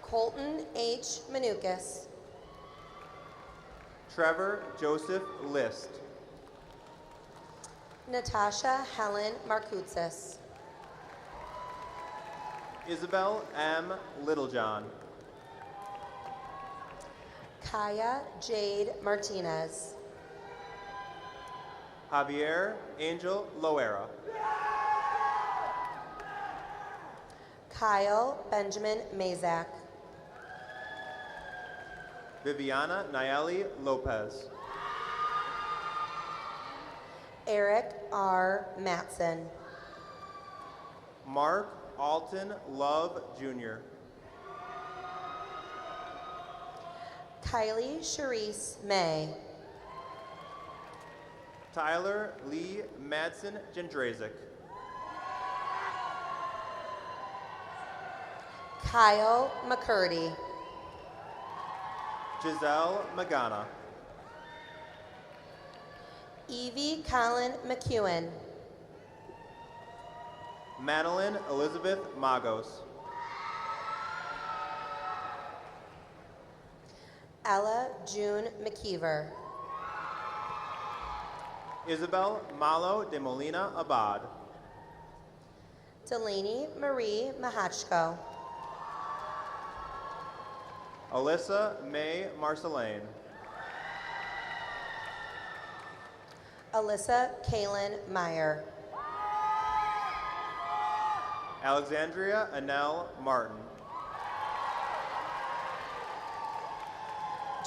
Colton H. Manukas. Trevor Joseph List. Natasha Helen Markutsis. Isabel M. Littlejohn. Kaya Jade Martinez. Javier Angel Loera. Kyle Benjamin Mazak. Viviana Nayeli Lopez. Eric R. Matson. Mark Alton Love Jr. Kylie Charisse May. Tyler Lee Madsen Jendrazik. Kyle McCurdy. Giselle Magana. Evie Colin McEwen. Madeline Elizabeth Magos. Ella June McKeever. Isabel Malo de Molina Abad. Delaney Marie Mahachko. Alyssa May Marcelane. Alyssa Kaylin Meyer. Alexandria Annelle Martin.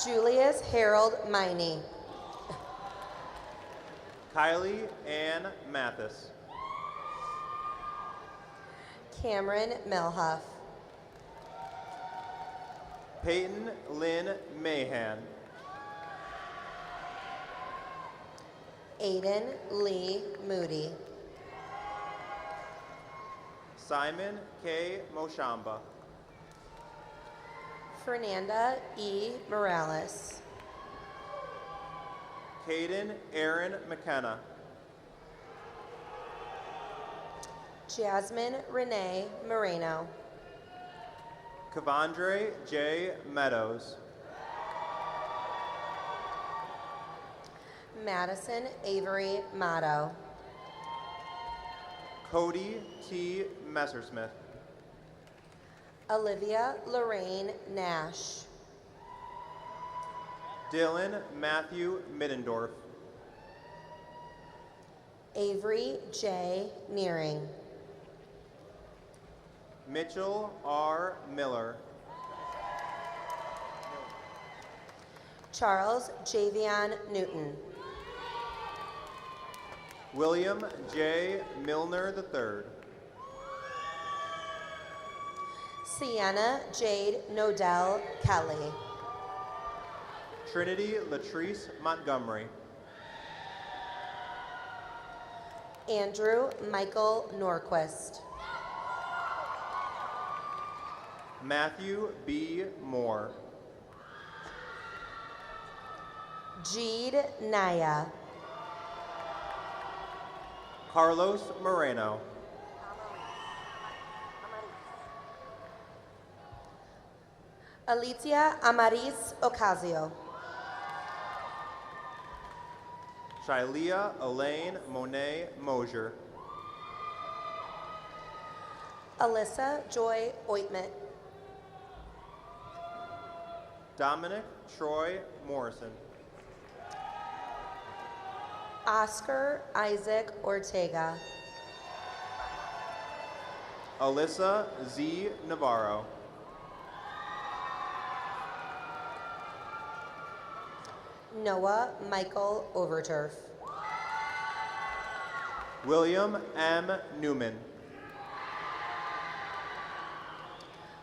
Julius Harold Miney. Kylie Ann Mathis. Cameron Milhuff. Peyton Lynn Mahan. Aiden Lee Moody. Simon K. Moshamba. Fernanda E. Morales. Caden Aaron McKenna. Jasmine Renee Moreno. Kavandre J. Meadows. Madison Avery Motto. Cody T. Messersmith. Olivia Lorraine Nash. Dylan Matthew Middendorf. Avery J. Nearing. Mitchell R. Miller. Charles Javion Newton. William J. Milner III. Sienna Jade Nodell Kelly. Trinity Latrice Montgomery. Andrew Michael Norquist. Matthew B. Moore. Jeed Naya. Carlos Moreno. Alicia Amaris Ocasio. Shilea Elaine Monet Mosier. Alyssa Joy Oitman. Dominic Troy Morrison. Oscar Isaac Ortega. Alyssa Z. Navarro. Noah Michael Overturf. William M. Newman.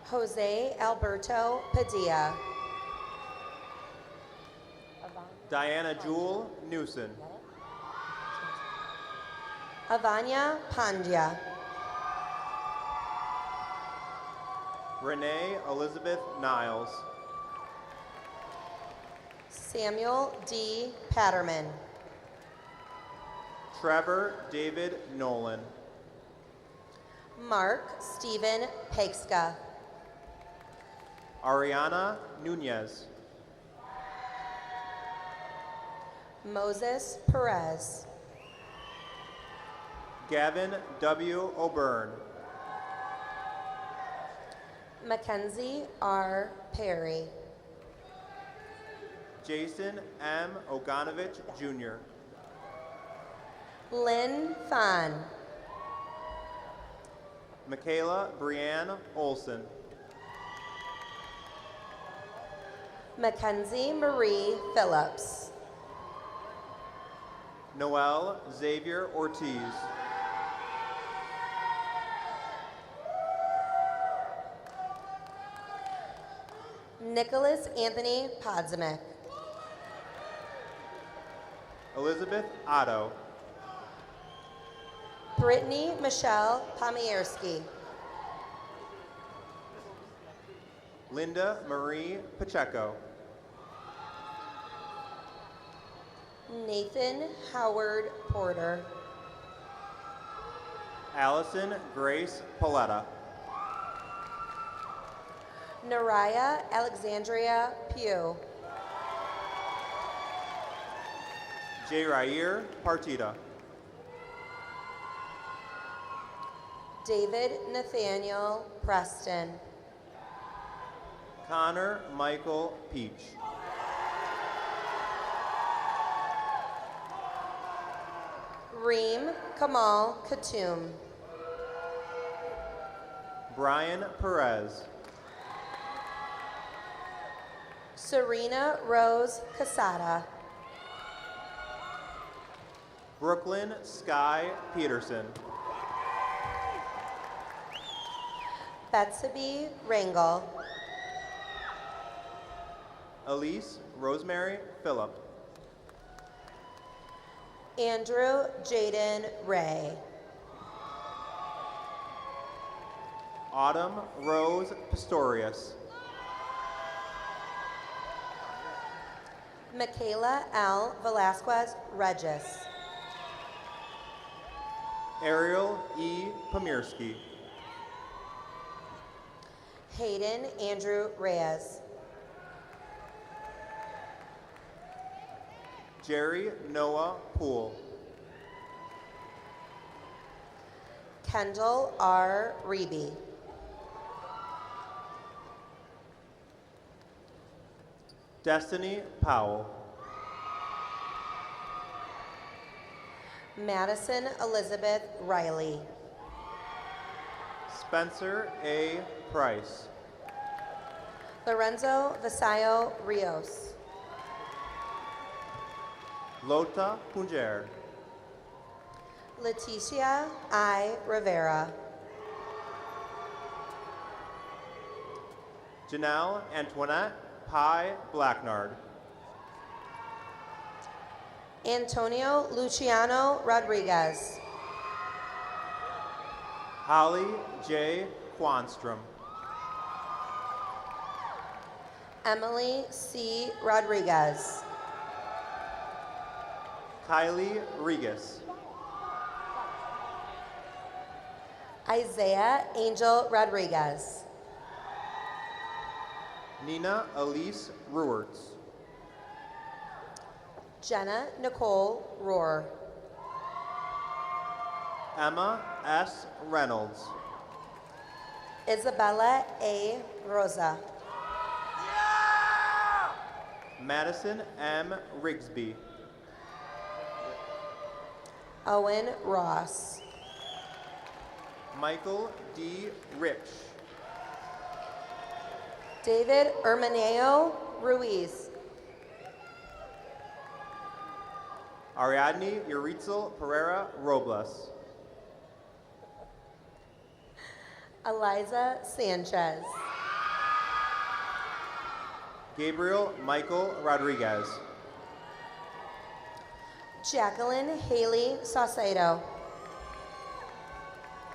Jose Alberto Padilla. Diana Jewel Newson. Avanya Pandya. Renee Elizabeth Niles. Samuel D. Patterman. Trevor David Nolan. Mark Stephen Pekska. Ariana Nunez. Moses Perez. Gavin W. O'Byrne. Mackenzie R. Perry. Jason M. Oganovich Jr. Lynn Fan. Michaela Brianne Olson. Mackenzie Marie Phillips. Noel Xavier Ortiz. Nicholas Anthony Podzimic. Elizabeth Otto. Brittany Michelle Pomierski. Linda Marie Pacheco. Nathan Howard Porter. Allison Grace Paletta. Naraya Alexandria Pugh. Jair Partita. David Nathaniel Preston. Connor Michael Peach. Reem Kamal Katoum. Brian Perez. Serena Rose Casada. Brooklyn Sky Peterson. Betsabe Rangel. Elise Rosemary Phillip. Andrew Jaden Ray. Autumn Rose Pistorius. Michaela L. Velasquez Regis. Ariel E. Pomirski. Hayden Andrew Reyes. Jerry Noah Poole. Kendall R. Reeby. Destiny Powell. Madison Elizabeth Riley. Spencer A. Price. Lorenzo Vasallo Rios. Lota Punger. Leticia I. Rivera. Janelle Antoinette Pye Blacknard. Antonio Luciano Rodriguez. Holly J. Quanstrom. Emily C. Rodriguez. Kylie Regas. Isaiah Angel Rodriguez. Nina Elise Ruerts. Jenna Nicole Rohr. Emma S. Reynolds. Isabella A. Rosa. Madison M. Rigsby. Owen Ross. Michael D. Rich. David Hermaneo Ruiz. Ariadne Yuritzel Pereira Robles. Eliza Sanchez. Gabriel Michael Rodriguez. Jacqueline Haley Saucedo.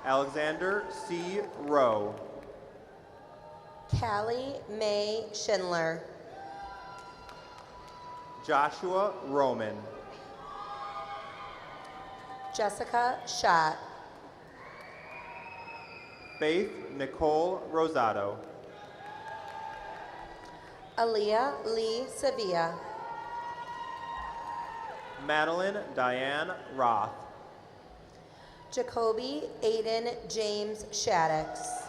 Alexander C. Rowe. Callie Mae Schindler. Joshua Roman. Jessica Schott. Faith Nicole Rosado. Aaliyah Lee Sevilla. Madeline Diane Roth. Jacoby Aiden James Shaddix.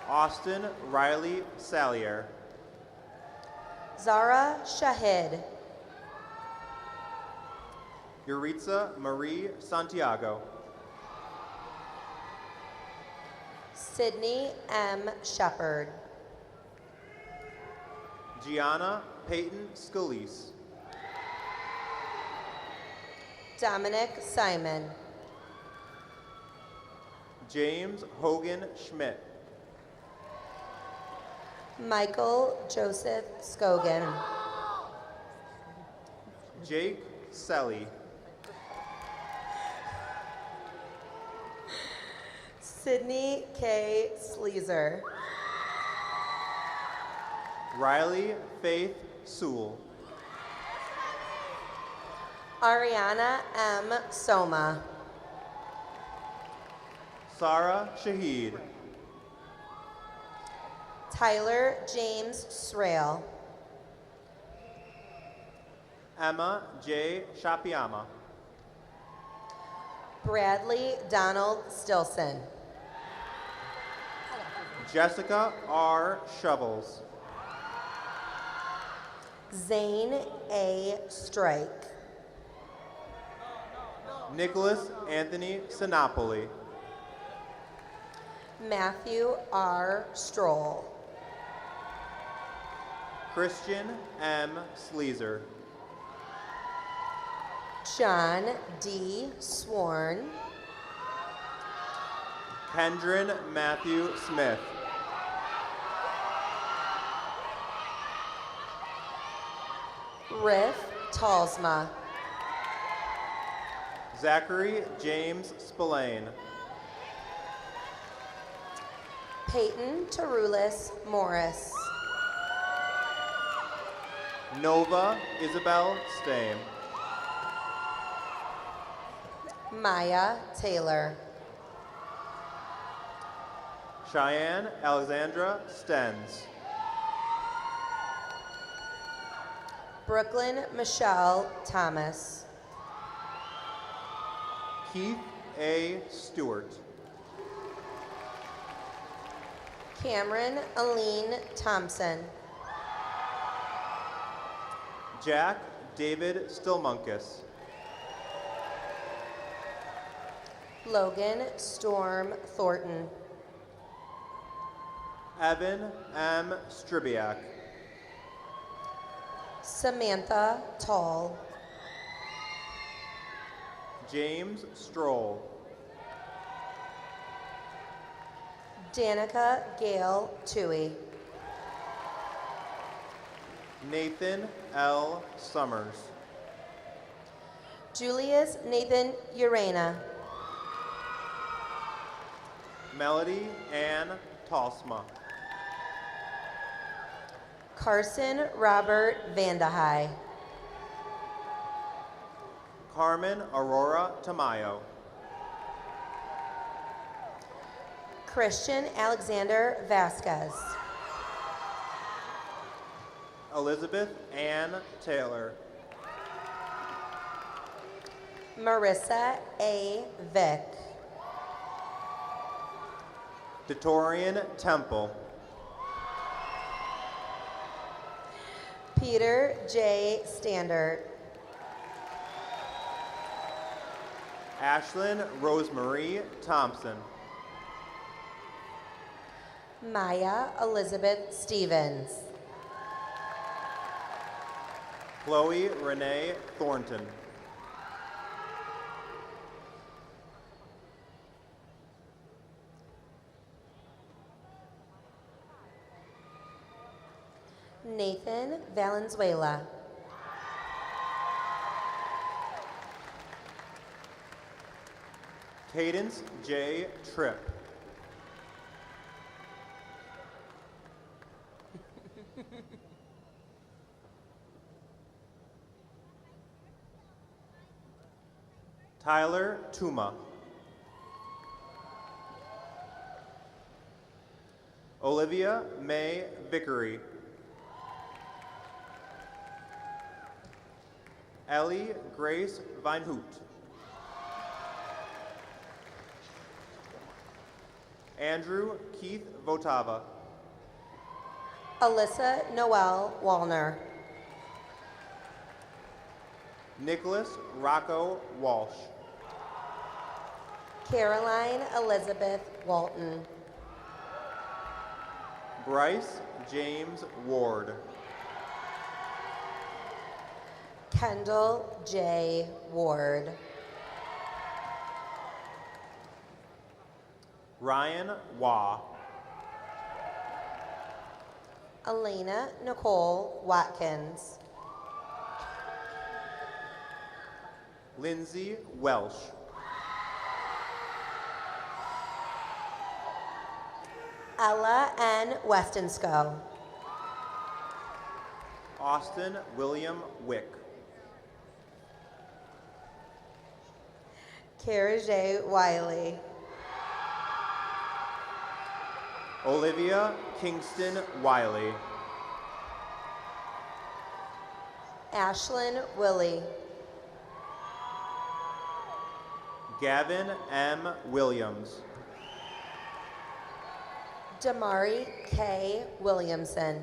Austin Riley Salier. Zara Shahid. Yuritza Marie Santiago. Sydney M. Shepard. Gianna Peyton Scalise. Dominic Simon. James Hogan Schmidt. Michael Joseph Scogan. Jake Selly. Sydney K. Sleezer. Riley Faith Sewell. Ariana M. Soma. Sarah Shahid. Tyler James Srail. Emma J. Shapiama. Bradley Donald Stilson. Jessica R. Shovels. Zane A. Strike. Nicholas Anthony Sinopoli. Matthew R. Stroll. Christian M. Sleezer. John D. Sworn. Kendrin Matthew Smith. Riff Talsma. Zachary James Spillane. Peyton Tarulis Morris. Nova Isabel Stame. Maya Taylor. Cheyenne Alexandra Stens. Brooklyn Michelle Thomas. Keith A. Stewart. Cameron Aline Thompson. Jack David Stillmunkus. Logan Storm Thornton. Evan M. Stribiak. Samantha Tall. James Stroll. Danica Gale Tui. Nathan L. Summers. Julius Nathan Urena. Melody Ann Talsma. Carson Robert Vandahai. Carmen Aurora Tamayo. Christian Alexander Vasquez. Elizabeth Ann Taylor. Marissa A. Vick. Ditorian Temple. Peter J. Standard. Ashlyn Rosemarie Thompson. Maya Elizabeth Stevens. Chloe Renee Thornton. Nathan Valenzuela. Cadence J. Tripp. Tyler Tuma. Olivia May Vickery. Ellie Grace Vinhoot. Andrew Keith Votava. Alyssa Noel Wallner. Nicholas Rocco Walsh. Caroline Elizabeth Walton. Bryce James Ward. Kendall J. Ward. Ryan Waugh. Elena Nicole Watkins. Lindsay Welsh. Ella N. Westonsko. Austin William Wick. Kara J. Wiley. Olivia Kingston Wiley. Ashlyn Willie. Gavin M. Williams. Damari K. Williamson.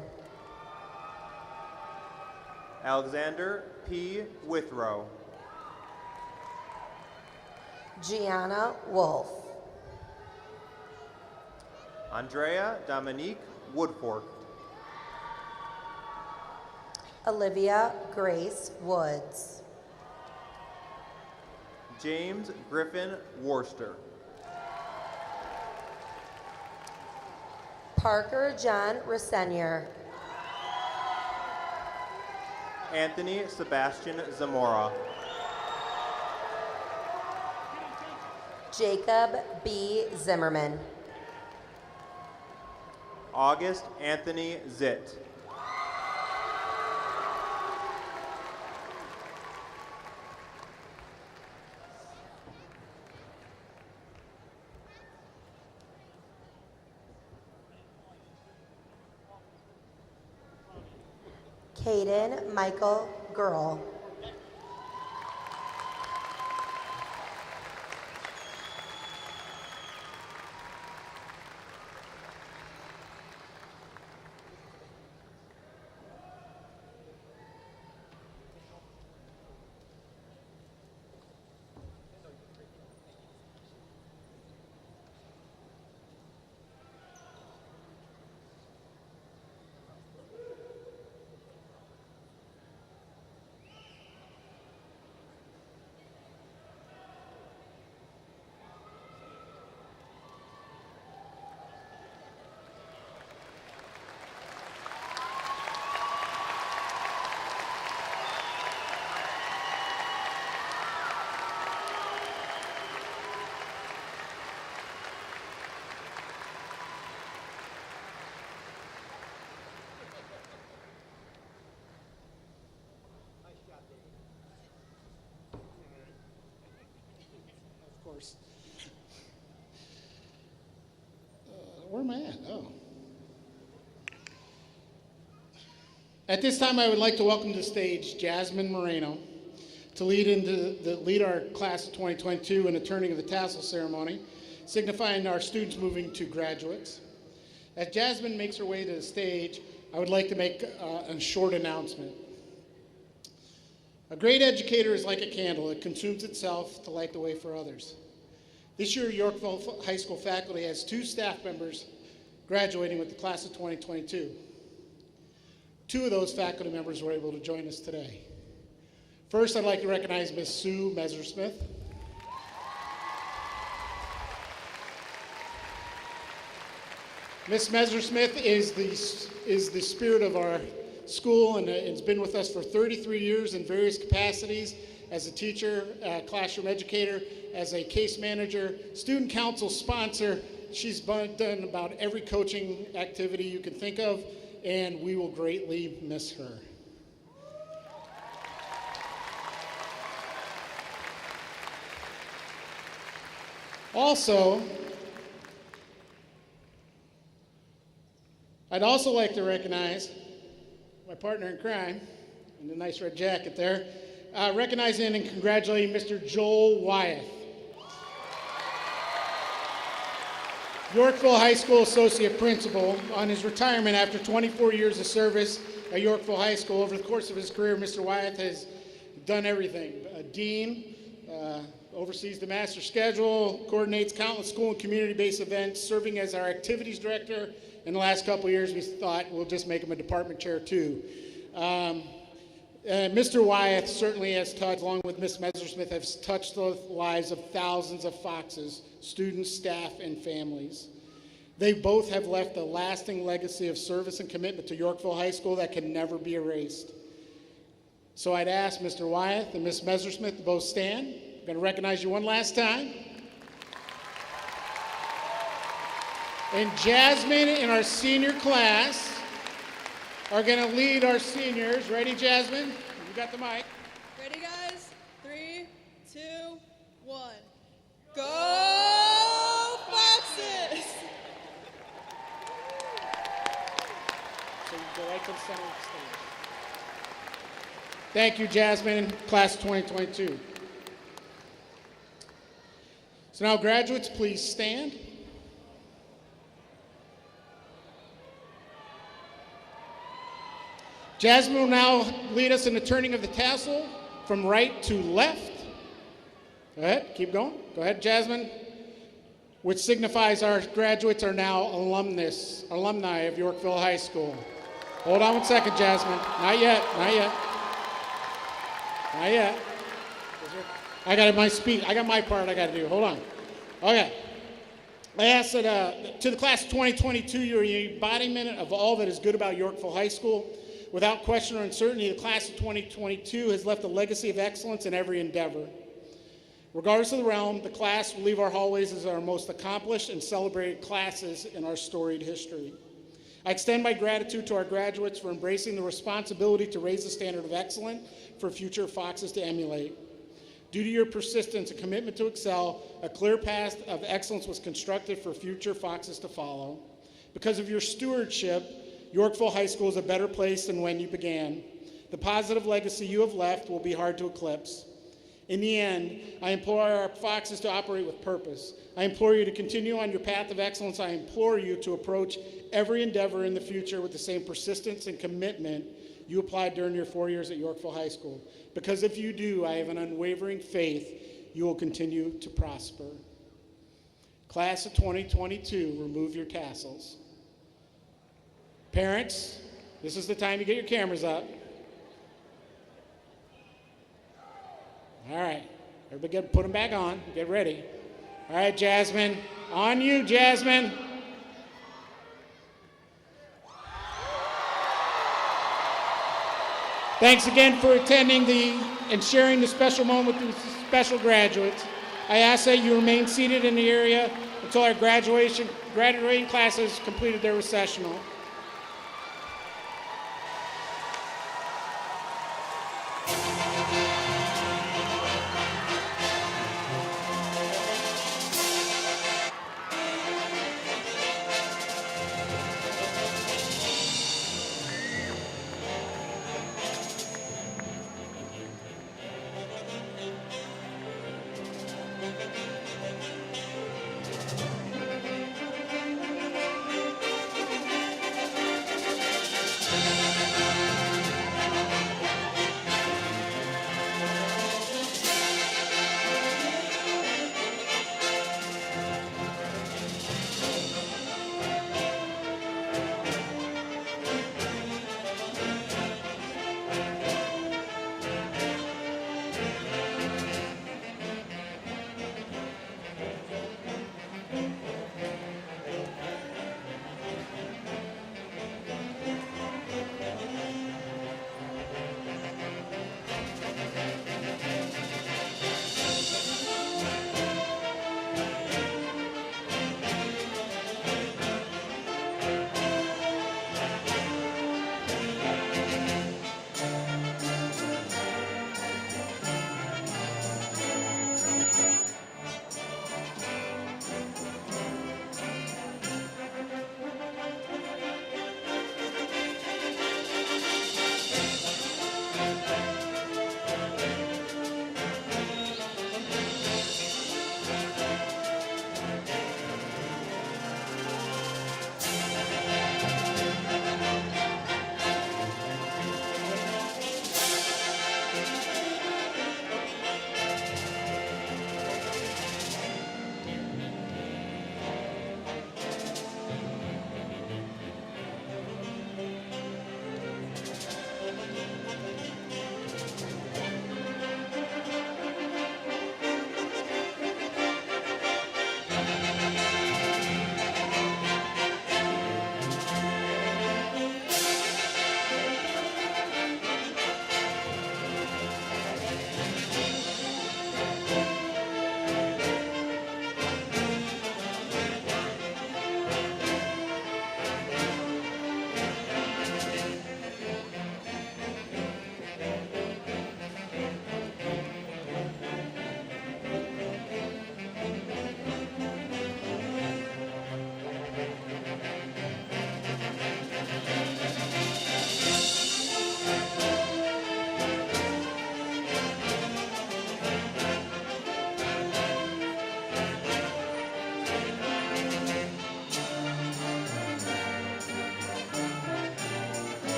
Alexander P. Withrow. Gianna Wolf. Andrea Dominique Woodfork. Olivia Grace Woods. James Griffin Worcester. Parker John Resenior. Anthony Sebastian Zamora. Jacob B. Zimmerman. August Anthony Zitt. Caden Michael Girl. Of course. Where am I at? Oh. At this time, I would like to welcome to the stage Jasmine Moreno to lead our class of 2022 in the turning of the tassel ceremony, signifying our students moving to graduates. As Jasmine makes her way to the stage, I would like to make a short announcement. A great educator is like a candle. It consumes itself to light the way for others. This year, Yorkville High School faculty has 2 staff members graduating with the class of 2022. 2 of those faculty members were able to join us today. First, I'd like to recognize Ms. Sue Messersmith. Ms. Messersmith is the spirit of our school and has been with us for 33 years in various capacities as a teacher, classroom educator, as a case manager, student council sponsor. She's done about every coaching activity you can think of, and we will greatly miss her. Also, I'd also like to recognize my partner in crime, in the nice red jacket there, recognizing and congratulating Mr. Joel Wyeth, Yorkville High School Associate Principal, on his retirement after 24 years of service at Yorkville High School. Over the course of his career, Mr. Wyeth has done everything. A dean, oversees the master schedule, coordinates countless school and community-based events, serving as our activities director. In the last couple of years, we thought we'll just make him a department chair too. Mr. Wyeth certainly has touched, along with Ms. Messersmith, has touched the lives of thousands of Foxes, students, staff, and families. They both have left a lasting legacy of service and commitment to Yorkville High School that can never be erased. So I'd ask Mr. Wyeth and Ms. Messersmith to both stand. I'm going to recognize you one last time. And Jasmine in our senior class are going to lead our seniors. Ready, Jasmine? You got the mic. Ready, guys? 3, 2, 1. Go Foxes! So you go right to the center of the stage. Thank you, Jasmine, class of 2022. So now, graduates, please stand. Jasmine will now lead us in the turning of the tassel from right to left. Go ahead, keep going. Go ahead, Jasmine. Which signifies our graduates are now alumni of Yorkville High School. Hold on 1 second, Jasmine. Not yet, not yet. Not yet. I got my part I got to do. Hold on. Okay. I ask that to the class of 2022, you're an embodiment of all that is good about Yorkville High School. Without question or uncertainty, the class of 2022 has left a legacy of excellence in every endeavor. Regardless of the realm, the class will leave our hallways as our most accomplished and celebrated classes in our storied history. I extend my gratitude to our graduates for embracing the responsibility to raise the standard of excellence for future Foxes to emulate. Due to your persistence and commitment to excel, a clear path of excellence was constructed for future Foxes to follow. Because of your stewardship, Yorkville High School is a better place than when you began. The positive legacy you have left will be hard to eclipse. In the end, I implore our Foxes to operate with purpose. I implore you to continue on your path of excellence. I implore you to approach every endeavor in the future with the same persistence and commitment you applied during your 4 years at Yorkville High School. Because if you do, I have an unwavering faith you will continue to prosper. Class of 2022, remove your tassels. Parents, this is the time to get your cameras up. All right, everybody put them back on. Get ready. All right, Jasmine. On you, Jasmine. Thanks again for attending and sharing the special moment with the special graduates. I ask that you remain seated in the area until our graduating classes completed their recessional.